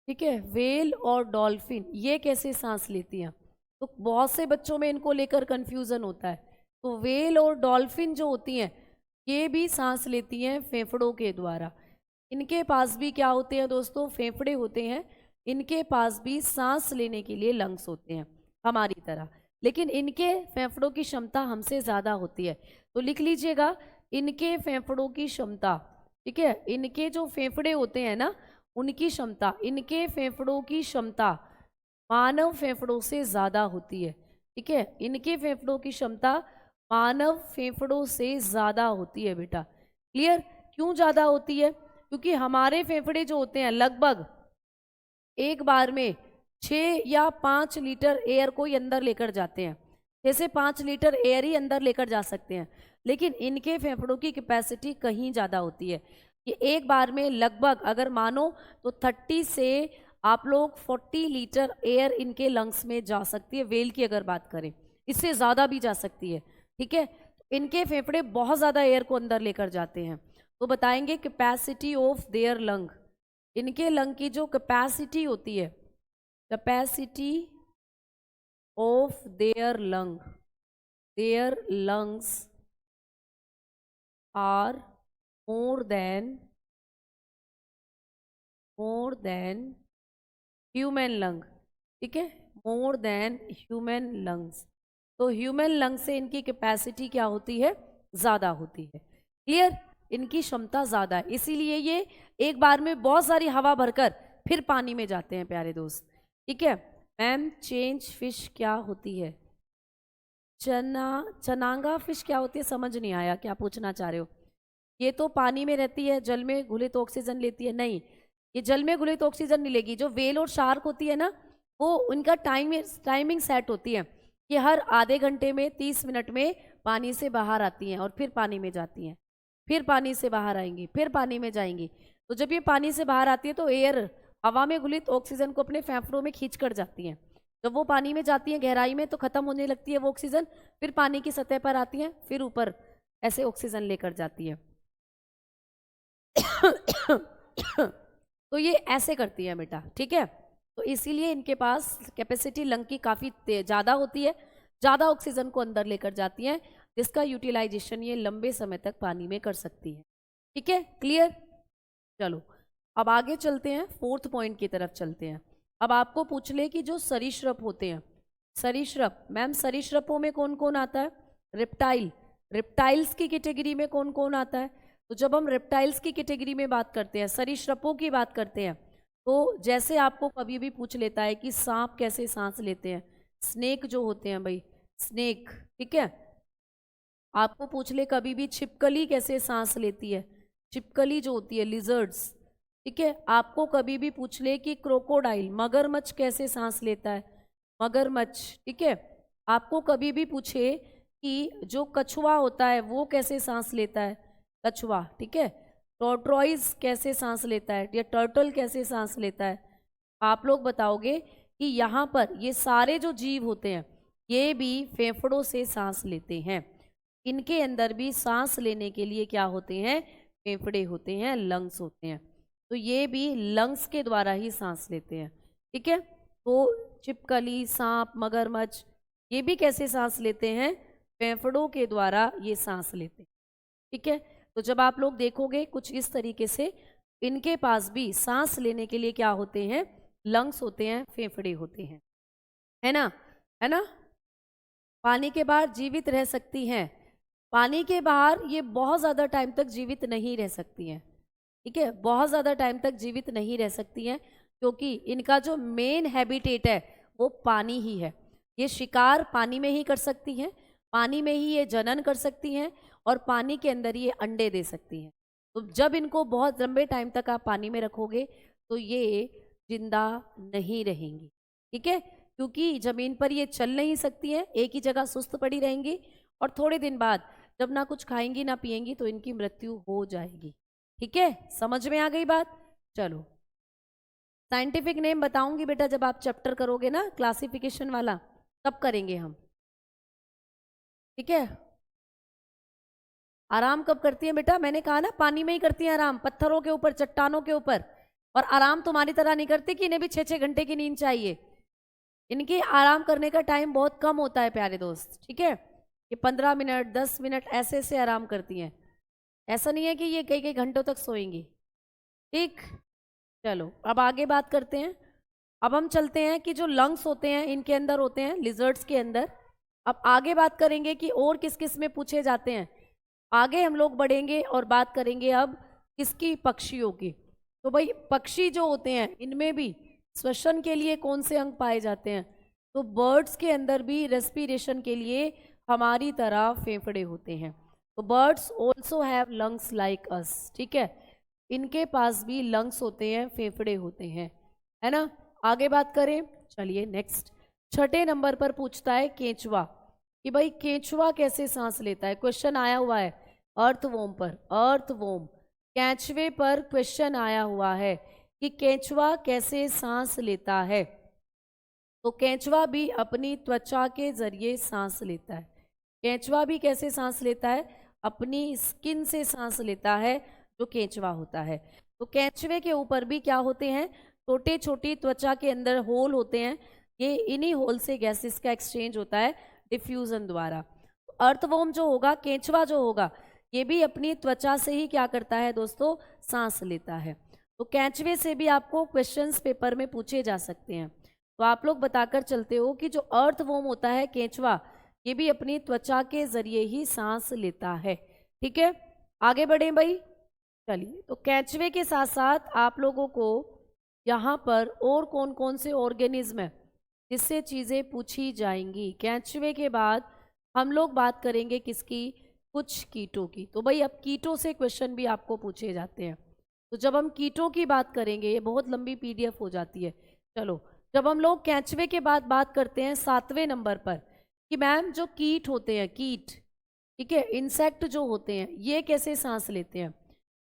ठीक है, वेल और डॉल्फिन ये कैसे सांस लेती हैं? तो बहुत से बच्चों में इनको लेकर कंफ्यूजन होता है। तो वेल और डॉल्फिन जो होती हैं ये भी सांस लेती हैं फेफड़ों के द्वारा। इनके पास भी क्या होते हैं दोस्तों? फेफड़े होते हैं। इनके पास भी सांस लेने के लिए लंग्स होते हैं हमारी तरह, लेकिन इनके फेफड़ों की क्षमता हमसे ज़्यादा होती है। तो लिख लीजिएगा, इनके फेफड़ों की क्षमता, ठीक है, इनके जो फेफड़े होते हैं ना उनकी क्षमता, इनके फेफड़ों की क्षमता मानव फेफड़ों से ज़्यादा होती है। ठीक है, इनके फेफड़ों की क्षमता मानव फेफड़ों से ज़्यादा होती है बेटा। क्लियर? क्यों ज़्यादा होती है? क्योंकि हमारे फेफड़े जो होते हैं लगभग एक बार में 6 या 5 लीटर एयर को ही अंदर लेकर जाते हैं। जैसे 5 लीटर एयर ही अंदर लेकर जा सकते हैं, लेकिन इनके फेफड़ों की कैपेसिटी कहीं ज़्यादा होती है। ये एक बार में लगभग अगर मानो तो 30 से आप लोग 40 लीटर एयर इनके लंग्स में जा सकती है। वेल की अगर बात करें इससे ज़्यादा भी जा सकती है। ठीक है, इनके फेफड़े बहुत ज़्यादा एयर को अंदर लेकर जाते हैं, तो बताएंगे कैपेसिटी ऑफ देयर लंग। इनके लंग की जो कैपेसिटी होती है, capacity of their lung, their lungs are more than human lung. ठीक है, मोर देन ह्यूमन लंग्स। तो ह्यूमन लंग से इनकी कैपेसिटी क्या होती है, ज़्यादा होती है। क्लियर, इनकी क्षमता ज़्यादा है, इसीलिए ये एक बार में बहुत सारी हवा भरकर फिर पानी में जाते हैं प्यारे दोस्त। ठीक है मैम, चेंज फिश क्या होती है? चनांगा फिश क्या होती है, समझ नहीं आया क्या पूछना चाह रहे हो। ये तो पानी में रहती है, जल में घुले तो ऑक्सीजन लेती है। नहीं, ये जल में घुले तो ऑक्सीजन नहीं लेगी। जो वेल और शार्क होती है ना, वो उनका टाइमिंग सेट होती है कि हर आधे घंटे में 30 मिनट में पानी से बाहर आती हैं और फिर पानी में जाती हैं, फिर पानी से बाहर आएंगी, फिर पानी में जाएंगी। तो जब ये पानी से बाहर आती है तो एयर, हवा में घुली तो ऑक्सीजन को अपने फेफड़ों में खींच कर जाती हैं। जब वो पानी में जाती हैं गहराई में तो खत्म होने लगती है वो ऑक्सीजन, फिर पानी की सतह पर आती हैं, फिर ऊपर ऐसे ऑक्सीजन लेकर जाती है। तो ये ऐसे करती है बेटा। ठीक है, तो इसीलिए इनके पास कैपेसिटी लंग की काफ़ी ज़्यादा होती है, ज़्यादा ऑक्सीजन को अंदर लेकर जाती हैं, जिसका यूटिलाइजेशन ये लंबे समय तक पानी में कर सकती है। ठीक है, क्लियर। चलो अब आगे चलते हैं, फोर्थ पॉइंट की तरफ चलते हैं। अब आपको पूछ ले कि जो सरीसृप होते हैं, सरीसृप, मैम सरीसृपों में कौन कौन आता है? रेप्टाइल, रेप्टाइल्स की कैटेगरी में कौन कौन आता है? तो जब हम रेप्टाइल्स की कैटेगरी में बात करते हैं, सरीसृपों की बात करते हैं, तो जैसे आपको कभी भी पूछ लेता है कि सांप कैसे सांस लेते हैं, स्नेक जो होते हैं भाई, स्नेक। ठीक है, आपको पूछ ले कभी भी छिपकली कैसे सांस लेती है, छिपकली जो होती है, लिजर्ड्स। ठीक है, आपको कभी भी पूछ ले कि क्रोकोडाइल, मगरमच्छ कैसे सांस लेता है, मगरमच्छ। ठीक है, आपको कभी भी पूछे कि जो कछुआ होता है वो कैसे सांस लेता है, कछुआ। ठीक है, टॉर्टोइज कैसे सांस लेता है, या टर्टल कैसे सांस लेता है, आप लोग बताओगे कि यहाँ पर ये सारे जो जीव होते हैं ये भी फेफड़ों से सांस लेते हैं। इनके अंदर भी सांस लेने के लिए क्या होते हैं, फेफड़े होते हैं, लंग्स होते हैं। तो ये भी लंग्स के द्वारा ही सांस लेते हैं। ठीक है, तो छिपकली, सांप, मगरमच्छ ये भी कैसे सांस लेते हैं, फेफड़ों के द्वारा ये सांस लेते हैं। ठीक है, तो जब आप लोग देखोगे कुछ इस तरीके से, इनके पास भी सांस लेने के लिए क्या होते हैं, लंग्स होते हैं, फेफड़े होते हैं, है ना, है ना। पानी के बाहर जीवित रह सकती हैं, पानी के बाहर ये बहुत ज़्यादा टाइम तक जीवित नहीं रह सकती हैं। ठीक है, बहुत ज़्यादा टाइम तक जीवित नहीं रह सकती हैं, क्योंकि इनका जो मेन हैबिटेट है वो पानी ही है। ये शिकार पानी में ही कर सकती हैं, पानी में ही ये जनन कर सकती हैं, और पानी के अंदर ये अंडे दे सकती हैं। तो जब इनको बहुत लंबे टाइम तक आप पानी में रखोगे तो ये जिंदा नहीं रहेंगी। ठीक है, क्योंकि ज़मीन पर ये चल नहीं सकती हैं, एक ही जगह सुस्त पड़ी रहेंगी, और थोड़े दिन बाद जब ना कुछ खाएंगी ना पिएंगी तो इनकी मृत्यु हो जाएगी। ठीक है, समझ में आ गई बात। चलो साइंटिफिक नेम बताऊंगी बेटा, जब आप चैप्टर करोगे ना क्लासिफिकेशन वाला, तब करेंगे हम। ठीक है, आराम कब करती है बेटा, मैंने कहा ना पानी में ही करती हैं आराम, पत्थरों के ऊपर, चट्टानों के ऊपर। और आराम तुम्हारी तरह नहीं करती कि इन्हें भी 6-6 घंटे की नींद चाहिए। इनकी आराम करने का टाइम बहुत कम होता है प्यारे दोस्त। ठीक है, ये 15 मिनट 10 मिनट ऐसे ऐसे आराम करती हैं, ऐसा नहीं है कि ये कई कई घंटों तक सोएंगी। ठीक, चलो अब आगे बात करते हैं। अब हम चलते हैं कि जो लंग्स होते हैं इनके अंदर होते हैं, लिजर्ड्स के अंदर। अब आगे बात करेंगे कि और किस किस में पूछे जाते हैं। आगे हम लोग बढ़ेंगे और बात करेंगे अब किसकी, पक्षियों की। तो भाई पक्षी जो होते हैं इनमें भी श्वसन के लिए कौन से अंग पाए जाते हैं, तो बर्ड्स के अंदर भी रेस्पिरेशन के लिए हमारी तरह फेफड़े होते हैं। तो birds also have lungs like us. ठीक है, इनके पास भी लंग्स होते हैं, फेफड़े होते हैं, है ना। आगे बात करें, चलिए नेक्स्ट, छठे नंबर पर पूछता है केंचुआ, कि भाई केंचुआ कैसे सांस लेता है। क्वेश्चन आया हुआ है अर्थवॉर्म पर, अर्थवॉर्म केंचुए पर क्वेश्चन आया हुआ है कि केंचुआ कैसे सांस लेता है। तो केंचुआ भी अपनी त्वचा के जरिए सांस लेता है। केंचुआ भी कैसे सांस लेता है? अपनी स्किन से सांस लेता है, जो केंचुआ होता है। तो केंचुए के ऊपर भी क्या होते हैं? छोटे छोटी त्वचा के अंदर होल होते हैं, ये इन्हीं होल से गैसेस का एक्सचेंज होता है डिफ्यूजन द्वारा। अर्थवर्म जो होगा, केंचुआ जो होगा, ये भी अपनी त्वचा से ही क्या करता है दोस्तों? सांस लेता है। तो केंचुए से भी आपको क्वेश्चंस पेपर में पूछे जा सकते हैं। तो आप लोग बताकर चलते हो कि जो अर्थवर्म होता है केंचुआ, ये भी अपनी त्वचा के जरिए ही सांस लेता है। ठीक है, आगे बढ़े भाई। चलिए, तो केंचुए के साथ साथ आप लोगों को यहाँ पर और कौन कौन से ऑर्गेनिज्म है जिससे चीज़ें पूछी जाएंगी। केंचुए के बाद हम लोग बात करेंगे किसकी? कुछ कीटों की। तो भाई अब कीटों से क्वेश्चन भी आपको पूछे जाते हैं। तो जब हम कीटों की बात करेंगे, ये बहुत लंबी पीडीएफ हो जाती है। चलो, जब हम लोग केंचुए के बाद बात करते हैं 7वें नंबर पर कि मैम जो कीट होते हैं, कीट, ठीक है, इंसेक्ट जो होते हैं, ये कैसे सांस लेते हैं?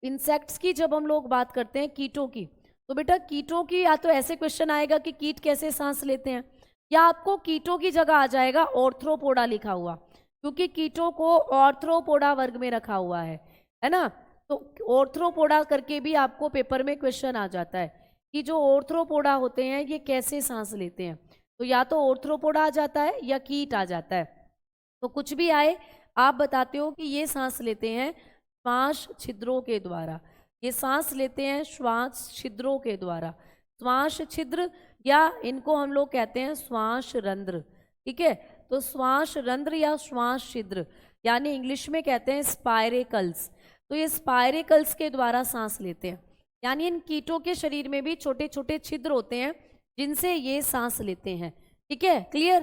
इंसेक्ट्स की जब हम लोग बात करते हैं कीटों की, तो बेटा कीटों की या तो ऐसे क्वेश्चन आएगा कि कीट कैसे सांस लेते हैं, या आपको कीटों की जगह आ जाएगा ऑर्थ्रोपोडा लिखा हुआ, क्योंकि कीटों को ऑर्थ्रोपोडा वर्ग में रखा हुआ है ना। तो ऑर्थ्रोपोडा करके भी आपको पेपर में क्वेश्चन आ जाता है कि जो ऑर्थ्रोपोडा होते हैं ये कैसे सांस लेते हैं। तो या तो ऑर्थ्रोपोडा आ जाता है या कीट आ जाता है। तो कुछ भी आए, आप बताते हो कि ये सांस लेते हैं श्वास छिद्रों के द्वारा, ये सांस लेते हैं श्वास छिद्रों के द्वारा। श्वास छिद्र या इनको हम लोग कहते हैं श्वास रंध्र। ठीक है, तो श्वास रंध्र या श्वास छिद्र यानी इंग्लिश में कहते हैं स्पायरेकल्स। तो ये स्पायरेकल्स के द्वारा सांस लेते हैं, यानी इन कीटों के शरीर में भी छोटे छोटे छिद्र होते हैं जिनसे ये सांस लेते हैं। ठीक है, क्लियर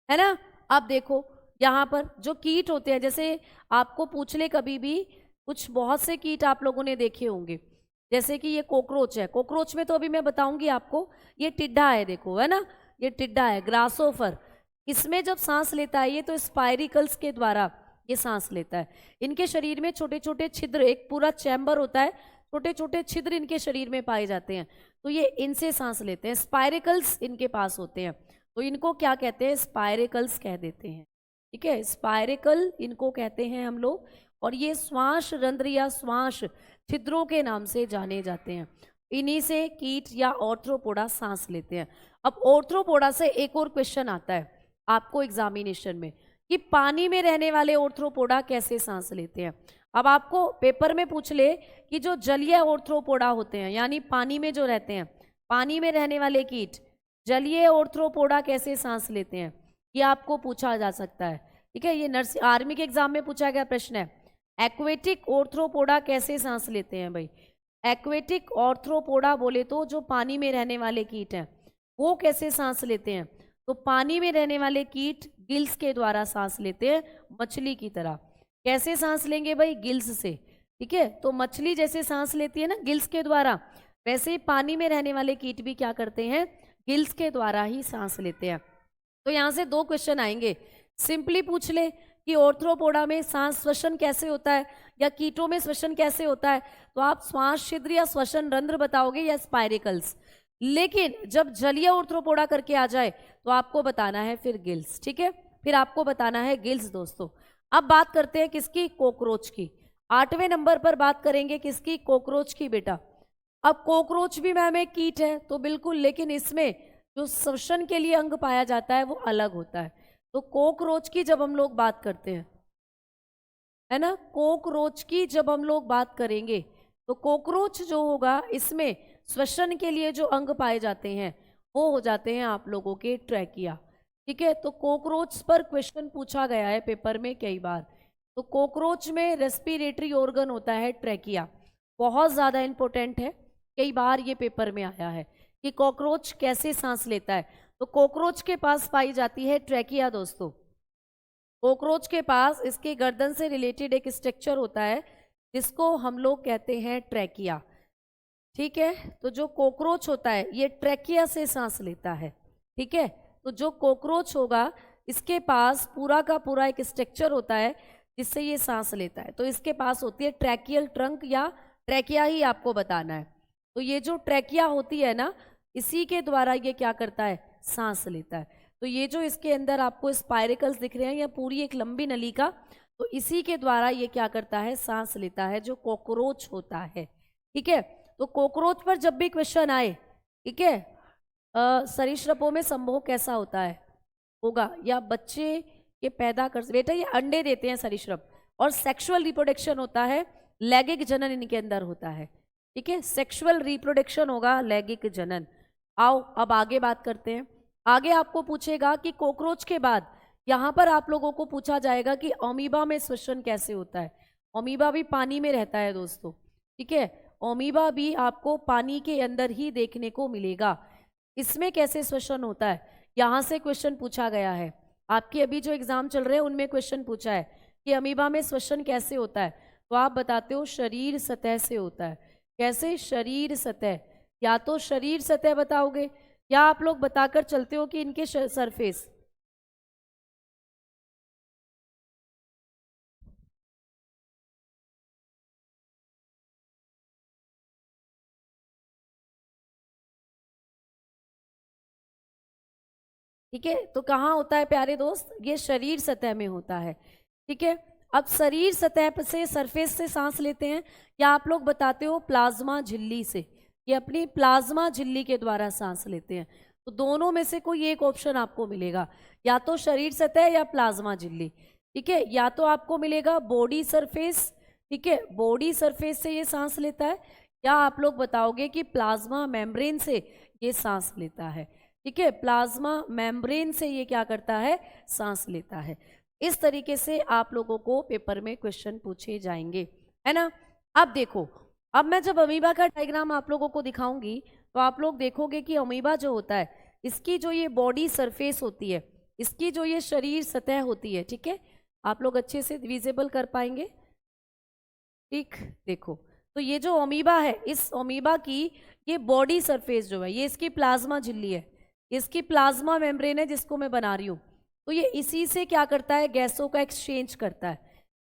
है ना। अब देखो यहाँ पर जो कीट होते हैं, जैसे आपको पूछ ले कभी भी, कुछ बहुत से कीट आप लोगों ने देखे होंगे, जैसे कि ये कॉकरोच है। कॉकरोच में तो अभी मैं बताऊंगी आपको, ये टिड्डा है, देखो है ना, ये टिड्डा है, ग्रासोफर। इसमें जब सांस लेता है ये तो स्पायरिकल्स के द्वारा ये सांस लेता है। इनके शरीर में छोटे छोटे छिद्र, एक पूरा चैम्बर होता है, छोटे छोटे छिद्र इनके शरीर में पाए जाते हैं, तो ये इनसे सांस लेते हैं। स्पायरिकल्स इनके पास होते हैं, तो इनको क्या कहते हैं? स्पायरिकल्स कह देते हैं। ठीक है, स्पायरिकल इनको कहते हैं हम लोग, और ये श्वास रंध्र या श्वास छिद्रों के नाम से जाने जाते हैं। इन्हीं से कीट या ऑर्थ्रोपोडा सांस लेते हैं। अब ऑर्थ्रोपोडा से एक और क्वेश्चन आता है आपको एग्जामिनेशन में कि पानी में रहने वाले ऑर्थ्रोपोडा कैसे सांस लेते हैं। अब आपको पेपर में पूछ ले कि जो जलीय ऑर्थ्रोपोडा होते हैं, यानी पानी में जो रहते हैं, पानी में रहने वाले कीट, जलीय ऑर्थ्रोपोडा कैसे सांस लेते हैं, ये आपको पूछा जा सकता है। ठीक है, ये आर्मी के एग्जाम में पूछा गया प्रश्न है। एक्वेटिक ऑर्थ्रोपोडा कैसे सांस लेते हैं भाई? एक्वेटिक ऑर्थ्रोपोडा बोले तो जो पानी में रहने वाले कीट हैं, वो कैसे सांस लेते हैं? तो पानी में रहने वाले कीट गिल्स के द्वारा सांस लेते हैं, मछली की तरह। कैसे सांस लेंगे भाई? गिल्स से। ठीक है, तो मछली जैसे सांस लेती है ना गिल्स के द्वारा, वैसे ही पानी में रहने वाले कीट भी क्या करते हैं? गिल्स के द्वारा ही सांस लेते हैं। तो यहाँ से दो क्वेश्चन आएंगे, सिंपली पूछ ले कि ऑर्थ्रोपोडा में सांस श्वसन कैसे होता है या कीटों में श्वसन कैसे होता है, तो आप श्वास छिद्र या श्वसन रंध्र बताओगे या स्पायरिकल्स। लेकिन जब जलीय ऑर्थ्रोपोडा करके आ जाए तो आपको बताना है फिर गिल्स। ठीक है, फिर आपको बताना है गिल्स दोस्तों। अब बात करते हैं किसकी? कॉकरोच की। 8वें नंबर पर बात करेंगे किसकी? कॉकरोच की बेटा। अब कॉकरोच भी मैम एक कीट है तो बिल्कुल, लेकिन इसमें जो श्वसन के लिए अंग पाया जाता है वो अलग होता है। तो कॉकरोच की जब हम लोग बात करते हैं, है ना, कॉकरोच की जब हम लोग बात करेंगे तो कॉकरोच जो होगा इसमें श्वसन के लिए जो अंग पाए जाते हैं वो हो जाते हैं आप लोगों के ट्रैकिया। ठीक है, तो कॉकरोच पर क्वेश्चन पूछा गया है पेपर में कई बार। तो कॉकरोच में रेस्पिरेटरी ऑर्गन होता है ट्रैकिया, बहुत ज़्यादा इंपॉर्टेंट है, कई बार ये पेपर में आया है कि कॉकरोच कैसे सांस लेता है। तो कॉकरोच के पास पाई जाती है ट्रैकिया दोस्तों। कॉकरोच के पास इसके गर्दन से रिलेटेड एक स्ट्रक्चर होता है जिसको हम लोग कहते हैं ट्रैकिया। ठीक है, तो जो कॉकरोच होता है ये ट्रैकिया से सांस लेता है। ठीक है, तो जो कॉकरोच होगा इसके पास पूरा का पूरा एक स्ट्रक्चर होता है जिससे ये सांस लेता है। तो इसके पास होती है ट्रैकियल ट्रंक या ट्रैकिया ही आपको बताना है। तो ये जो ट्रैकिया होती है ना, इसी के द्वारा ये क्या करता है? सांस लेता है। तो ये जो इसके अंदर आपको स्पाइरिकल्स दिख रहे हैं, या पूरी एक लंबी नलिका, तो इसी के द्वारा ये क्या करता है, सांस लेता है, जो कॉकरोच होता है। ठीक है, तो कॉकरोच पर जब भी क्वेश्चन आए, ठीक है, सरीसृपों में संभोग कैसा होता है, होगा, या बच्चे ये पैदा कर, बेटा ये अंडे देते हैं सरीसृप, और सेक्सुअल रिप्रोडक्शन होता है, लैंगिक जनन इनके अंदर होता है। ठीक है, सेक्सुअल रिप्रोडक्शन होगा, लैंगिक जनन। आओ अब आगे बात करते हैं। आगे आपको पूछेगा कि कॉकरोच के बाद यहाँ पर आप लोगों को पूछा जाएगा कि अमीबा में श्वसन कैसे होता है। अमीबा भी पानी में रहता है दोस्तों। ठीक है, अमीबा भी आपको पानी के अंदर ही देखने को मिलेगा। इसमें कैसे श्वसन होता है, यहाँ से क्वेश्चन पूछा गया है। आपके अभी जो एग्जाम चल रहे हैं उनमें क्वेश्चन पूछा है कि अमीबा में श्वसन कैसे होता है, तो आप बताते हो शरीर सतह से होता है। कैसे, शरीर सतह, या तो शरीर सतह बताओगे, या आप लोग बताकर चलते हो कि इनके सरफेस। ठीक है, तो कहाँ होता है प्यारे दोस्त, ये शरीर सतह में होता है। ठीक है, अब शरीर सतह से, सरफेस से सांस लेते हैं, या आप लोग बताते हो प्लाज्मा झिल्ली से, ये अपनी प्लाज्मा झिल्ली के द्वारा सांस लेते हैं। तो दोनों में से कोई एक ऑप्शन आपको मिलेगा, या तो शरीर सतह या प्लाज्मा झिल्ली। ठीक है, या तो आपको मिलेगा बॉडी सरफेस। ठीक है, बॉडी सरफेस से ये सांस लेता है, या आप लोग बताओगे कि प्लाज्मा मेम्ब्रेन से ये सांस लेता है। ठीक है, प्लाज्मा मेम्ब्रेन से ये क्या करता है, सांस लेता है। इस तरीके से आप लोगों को पेपर में क्वेश्चन पूछे जाएंगे, है ना। अब देखो, अब मैं जब अमीबा का डायग्राम आप लोगों को दिखाऊंगी तो आप लोग देखोगे कि अमीबा जो होता है, इसकी जो ये बॉडी सरफेस होती है, इसकी जो ये शरीर सतह होती है, ठीक है, आप लोग अच्छे से विजिबल कर पाएंगे। ठीक, देखो, तो ये जो अमीबा है, इस अमीबा की ये बॉडी सरफेस जो है, ये इसकी प्लाज्मा झिल्ली है, इसकी प्लाज्मा मेम्ब्रेन है जिसको मैं बना रही हूँ। तो ये इसी से क्या करता है, गैसों का एक्सचेंज करता है,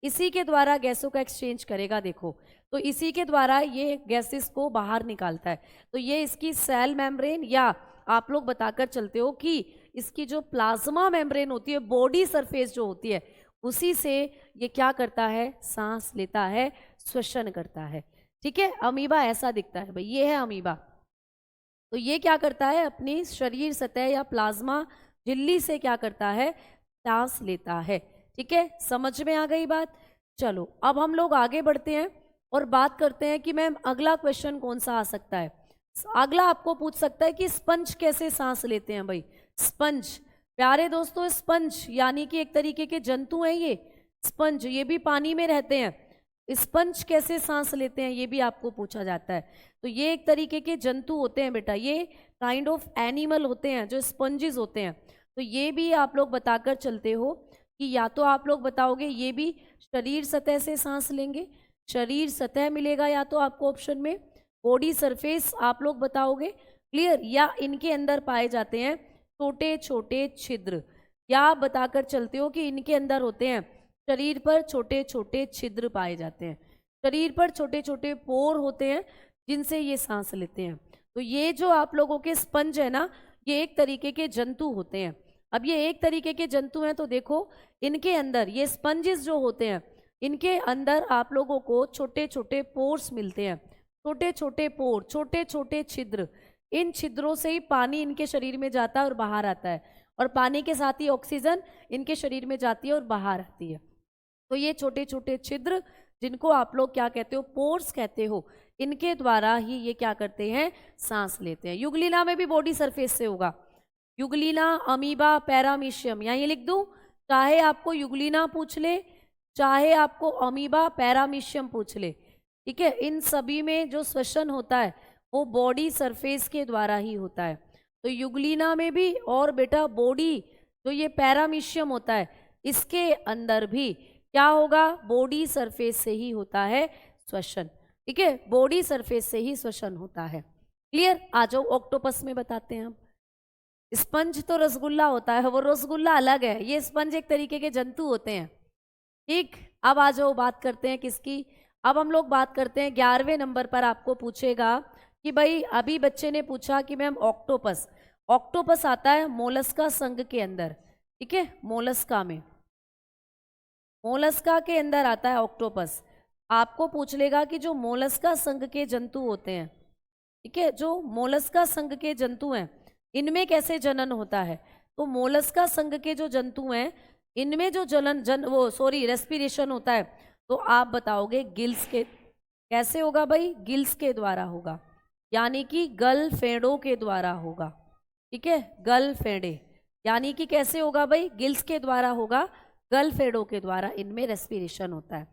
इसी के द्वारा गैसों का एक्सचेंज करेगा। देखो, तो इसी के द्वारा ये गैसेस को बाहर निकालता है। तो ये इसकी सेल मेम्ब्रेन, या आप लोग बताकर चलते हो कि इसकी जो प्लाज्मा मेम्ब्रेन होती है, बॉडी सरफेस जो होती है, उसी से ये क्या करता है, सांस लेता है, श्वसन करता है। ठीक है, अमीबा ऐसा दिखता है भाई, ये है अमीबा। तो ये क्या करता है, अपनी शरीर सतह या प्लाज्मा झिल्ली से क्या करता है, सांस लेता है। ठीक है, समझ में आ गई बात। चलो अब हम लोग आगे बढ़ते हैं और बात करते हैं कि मैम अगला क्वेश्चन कौन सा आ सकता है। अगला आपको पूछ सकता है कि स्पंज कैसे सांस लेते हैं भाई। स्पंज, प्यारे दोस्तों, स्पंज यानी कि एक तरीके के जंतु हैं ये। स्पंज, ये भी पानी में रहते हैं। स्पंज कैसे सांस लेते हैं ये भी आपको पूछा जाता है। तो ये एक तरीके के जंतु होते हैं बेटा, ये काइंड ऑफ एनिमल होते हैं जो स्पंजेस होते हैं। तो ये भी आप लोग बताकर चलते हो कि या तो आप लोग बताओगे ये भी शरीर सतह से सांस लेंगे, शरीर सतह मिलेगा, या तो आपको ऑप्शन में बॉडी सरफेस आप लोग बताओगे, क्लियर, या इनके अंदर पाए जाते हैं छोटे छोटे छिद्र, या आप बताकर चलते हो कि इनके अंदर होते हैं, शरीर पर छोटे छोटे छिद्र पाए जाते हैं, शरीर पर छोटे छोटे पोर होते हैं जिनसे ये सांस लेते हैं। तो ये जो आप लोगों के स्पंज है ना, ये एक तरीके के जंतु होते हैं। अब ये एक तरीके के जंतु हैं, तो देखो इनके अंदर ये स्पंजेस जो होते हैं, इनके अंदर आप लोगों को छोटे छोटे पोर्स मिलते हैं, छोटे छोटे पोर, छोटे छोटे छिद्र। इन छिद्रों से ही पानी इनके शरीर में जाता है और बाहर आता है, और पानी के साथ ही ऑक्सीजन इनके शरीर में जाती है और बाहर आती है। तो ये छोटे छोटे छिद्र, जिनको आप लोग क्या कहते हो, पोर्स कहते हो, इनके द्वारा ही ये क्या करते हैं, सांस लेते हैं। युगलिना में भी बॉडी सरफेस से होगा, युगलिना, अमीबा, पैरामीशियम, यहाँ ये लिख दूं, चाहे आपको युगलिना पूछ ले, चाहे आपको अमीबा, पैरामीशियम पूछ ले, ठीक है, इन सभी में जो श्वसन होता है वो बॉडी सरफेस के द्वारा ही होता है। तो युगलिना में भी, और बेटा बॉडी जो ये पैरामीशियम होता है, इसके अंदर भी क्या होगा, बॉडी सरफेस से ही होता है श्वसन। ठीक है, बॉडी सरफेस से ही श्वसन होता है। क्लियर, आ जाओ ऑक्टोपस में बताते हैं हम। स्पंज तो रसगुल्ला होता है, वो रसगुल्ला अलग है, ये स्पंज एक तरीके के जंतु होते हैं। ठीक, अब आ जाओ बात करते हैं किसकी, अब हम लोग बात करते हैं 11वें नंबर पर आपको पूछेगा कि भाई, अभी बच्चे ने पूछा कि मैम ऑक्टोपस, ऑक्टोपस आता है मोलस्का संघ के अंदर, ठीक है, मोलस्का में, मोलस्का के अंदर आता है ऑक्टोपस। आपको पूछ लेगा कि जो मोलस्का संघ के जंतु होते हैं, ठीक है, जो मोलस्का संघ के जंतु हैं इनमें कैसे जनन होता है, तो मोलस्का संघ के जो जंतु हैं इनमें जो रेस्पिरेशन होता है, तो आप बताओगे गिल्स के, कैसे होगा भाई, गिल्स के द्वारा होगा, यानी कि गल फेड़ों के द्वारा होगा, ठीक है, गल फेड़े, यानी कि कैसे होगा भाई, गिल्स के द्वारा होगा, गल फेड़ों के द्वारा इनमें रेस्पिरेशन होता है।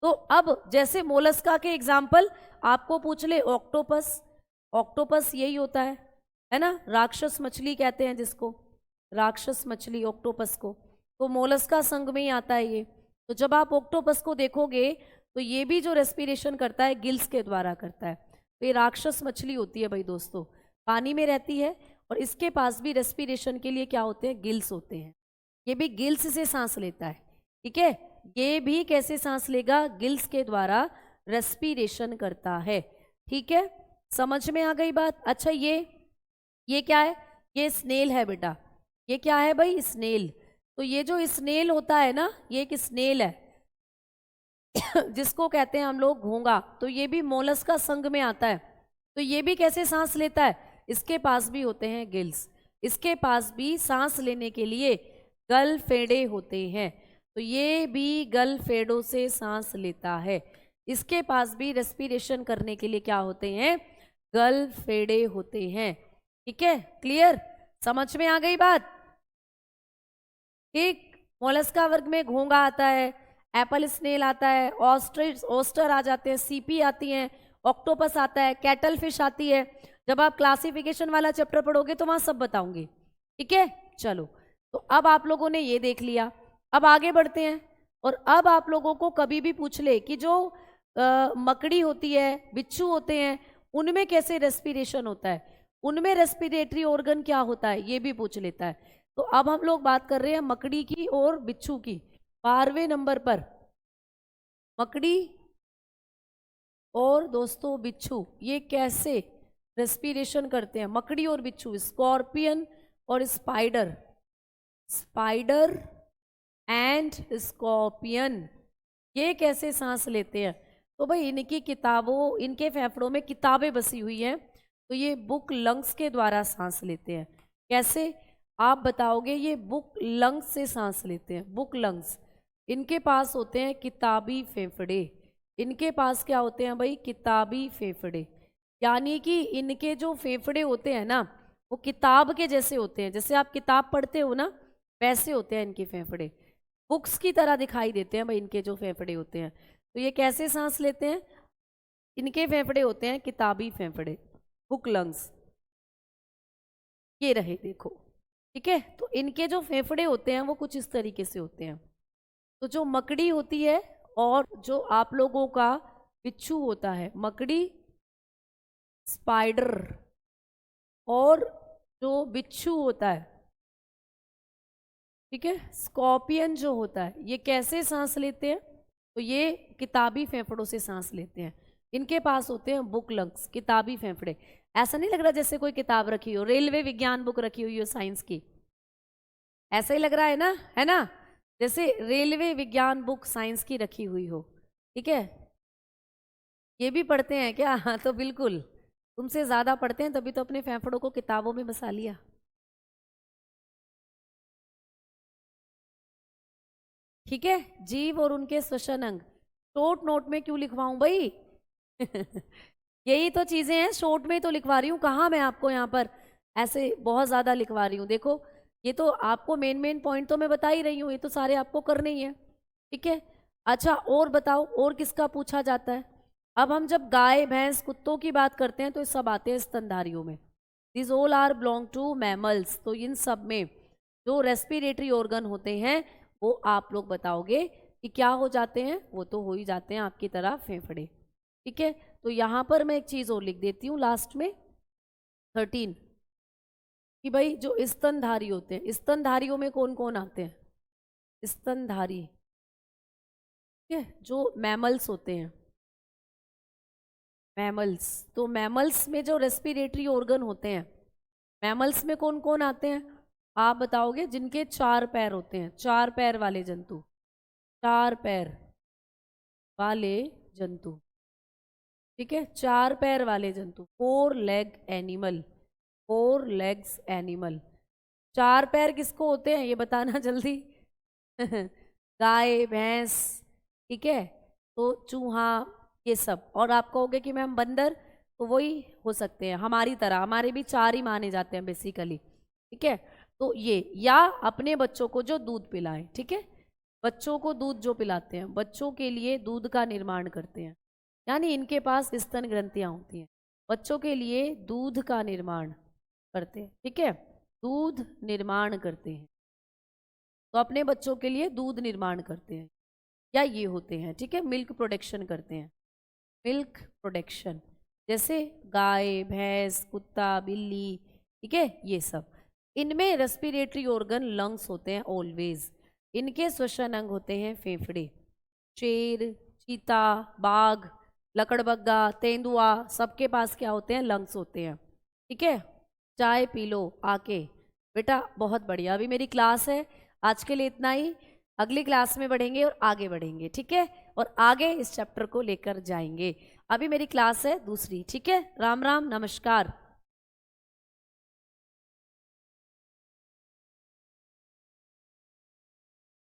तो अब जैसे मोलस्का के एग्जाम्पल आपको पूछ ले, ऑक्टोपस, ऑक्टोपस यही होता है ना, राक्षस मछली कहते हैं जिसको, राक्षस मछली ऑक्टोपस को, तो मोलस्का संघ में ही आता है ये। तो जब आप ऑक्टोपस को देखोगे तो ये भी जो रेस्पिरेशन करता है गिल्स के द्वारा करता है। तो ये राक्षस मछली होती है भाई दोस्तों, पानी में रहती है और इसके पास भी रेस्पिरेशन के लिए क्या होते हैं, गिल्स होते हैं। ये भी गिल्स से सांस लेता है, ठीक है, ये भी कैसे सांस लेगा, गिल्स के द्वारा रेस्पिरेशन करता है, ठीक है, समझ में आ गई बात। अच्छा ये क्या है, ये स्नेल है बेटा, ये क्या है भाई, स्नेल। तो ये जो स्नेल होता है ना, ये एक स्नेल है जिसको कहते हैं हम लोग घोंगा, तो ये भी मोलस्का संघ में आता है। तो ये भी कैसे सांस लेता है, इसके पास भी होते हैं गिल्स, इसके पास भी सांस लेने के लिए गल फेड़े होते हैं, तो ये भी गल फेड़ों से सांस लेता है, इसके पास भी रेस्पिरेशन करने के लिए क्या होते हैं, गल फेड़े होते हैं, ठीक है, क्लियर, समझ में आ गई बात। ठीक, मोलस्का वर्ग में घोंगा आता है, एप्पल स्नेल आता है, ऑस्ट्रिच ओस्टर आ जाते हैं, सीपी आती हैं, ऑक्टोपस आता है, कैटल फिश आती है। जब आप क्लासिफिकेशन वाला चैप्टर पढ़ोगे तो वहां सब बताऊंगी, ठीक है। चलो, तो अब आप लोगों ने ये देख लिया, अब आगे बढ़ते हैं। और अब आप लोगों को कभी भी पूछ ले कि जो मकड़ी होती है, बिच्छू होते हैं, उनमें कैसे रेस्पिरेशन होता है, उनमें रेस्पिरेटरी ऑर्गन क्या होता है, ये भी पूछ लेता है। तो अब हम लोग बात कर रहे हैं मकड़ी की और बिच्छू की। 12वें नंबर पर मकड़ी और दोस्तों बिच्छू ये कैसे रेस्पिरेशन करते हैं, मकड़ी और बिच्छू, स्कॉर्पियन और स्पाइडर, स्पाइडर एंड स्कॉर्पियन, ये कैसे सांस लेते हैं। तो भाई इनकी किताबों, इनके फेफड़ों में किताबें बसी हुई हैं, तो ये बुक लंग्स के द्वारा सांस लेते हैं। कैसे आप बताओगे, ये बुक लंग्स से सांस लेते हैं, बुक लंग्स। इनके पास होते हैं किताबी फेफड़े, इनके पास क्या होते हैं भाई, किताबी फेफड़े, यानी कि इनके जो फेफड़े होते हैं ना वो किताब के जैसे होते हैं, जैसे आप किताब पढ़ते हो ना वैसे होते हैं इनके फेफड़े, बुक्स की तरह दिखाई देते हैं भाई इनके जो फेफड़े होते हैं। तो ये कैसे सांस लेते हैं, इनके फेफड़े होते हैं किताबी फेफड़े, बुक लंग्स, ये रहे देखो, ठीक है। तो इनके जो फेफड़े होते हैं वो कुछ इस तरीके से होते हैं। तो जो मकड़ी होती है और जो आप लोगों का बिच्छू होता है, मकड़ी, स्पाइडर और जो बिच्छू होता है, ठीक है, स्कॉर्पियन जो होता है, ये कैसे सांस लेते हैं, तो ये किताबी फेफड़ों से सांस लेते हैं। इनके पास होते हैं बुक लंग्स, किताबी फेफड़े। ऐसा नहीं लग रहा जैसे कोई किताब रखी हो, रेलवे विज्ञान बुक रखी हुई हो साइंस की, ऐसा ही लग रहा है ना, जैसे रेलवे विज्ञान बुक साइंस की रखी हुई हो, ठीक है। ये भी पढ़ते हैं क्या, हाँ तो बिल्कुल तुमसे ज्यादा पढ़ते हैं, तभी तो अपने फेफड़ों को किताबों में बसा लिया। ठीक है, जीव और उनके श्वसन अंग शॉर्ट नोट में क्यों लिखवाऊं भाई यही तो चीजें हैं, शॉर्ट में तो लिखवा रही हूँ, कहाँ मैं आपको यहाँ पर ऐसे बहुत ज्यादा लिखवा रही हूँ। देखो ये तो आपको मेन पॉइंट तो मैं बता ही रही हूँ, ये तो सारे आपको करने ही है, ठीक है। अच्छा और बताओ, और किसका पूछा जाता है। अब हम जब गाय भैंस कुत्तों की बात करते हैं तो ये सब आते हैं स्तनधारियों में, this all are belong to mammals. तो इन सब में जो रेस्पिरेटरी ऑर्गन होते हैं वो आप लोग बताओगे कि क्या हो जाते हैं, वो तो हो ही जाते हैं आपकी तरह फेफड़े, ठीक है। तो यहाँ पर मैं एक चीज और लिख देती हूँ लास्ट में 13 कि भाई जो स्तनधारी होते हैं, स्तनधारियों में कौन कौन आते हैं, स्तनधारी, ठीक है, जो मैमल्स होते हैं, मैमल्स। तो मैमल्स में जो रेस्पिरेटरी ऑर्गन होते हैं मैमल्स में कौन कौन आते हैं आप बताओगे? जिनके 4 पैर होते हैं, 4 पैर वाले जंतु, 4 पैर वाले जंतु, ठीक है, 4 पैर वाले जंतु, 4 लेग एनिमल, 4 लेग्स एनिमल। 4 पैर किसको होते हैं ये बताना जल्दी। गाय, भैंस, ठीक है, तो चूहा, ये सब। और आप कहोगे कि मैम बंदर, तो वही हो सकते हैं हमारी तरह, हमारे भी 4 ही माने जाते हैं बेसिकली, ठीक है। तो ये, या अपने बच्चों को जो दूध पिलाएं, ठीक है, बच्चों को दूध जो पिलाते हैं, बच्चों के लिए दूध का निर्माण करते हैं, यानी इनके पास स्तन ग्रंथियां होती हैं, बच्चों के लिए दूध का निर्माण करते हैं, ठीक है, दूध निर्माण करते हैं, तो अपने बच्चों के लिए दूध निर्माण करते हैं, या ये होते हैं, ठीक है, मिल्क प्रोडक्शन करते हैं, मिल्क प्रोडक्शन, जैसे गाय, भैंस, कुत्ता, बिल्ली, ठीक है, ये सब। इनमें रेस्पिरेटरी ऑर्गन लंग्स होते हैं ऑलवेज, इनके श्वसन अंग होते हैं फेफड़े। शेर, चीता, बाघ, लकड़बग्गा, तेंदुआ, सबके पास क्या होते हैं? लंग्स होते हैं, ठीक है। चाय पी लो आके बेटा, बहुत बढ़िया। अभी मेरी क्लास है, आज के लिए इतना ही, अगली क्लास में बढ़ेंगे और आगे बढ़ेंगे, ठीक है, और आगे इस चैप्टर को लेकर जाएंगे। अभी मेरी क्लास है दूसरी, ठीक है। राम राम, नमस्कार।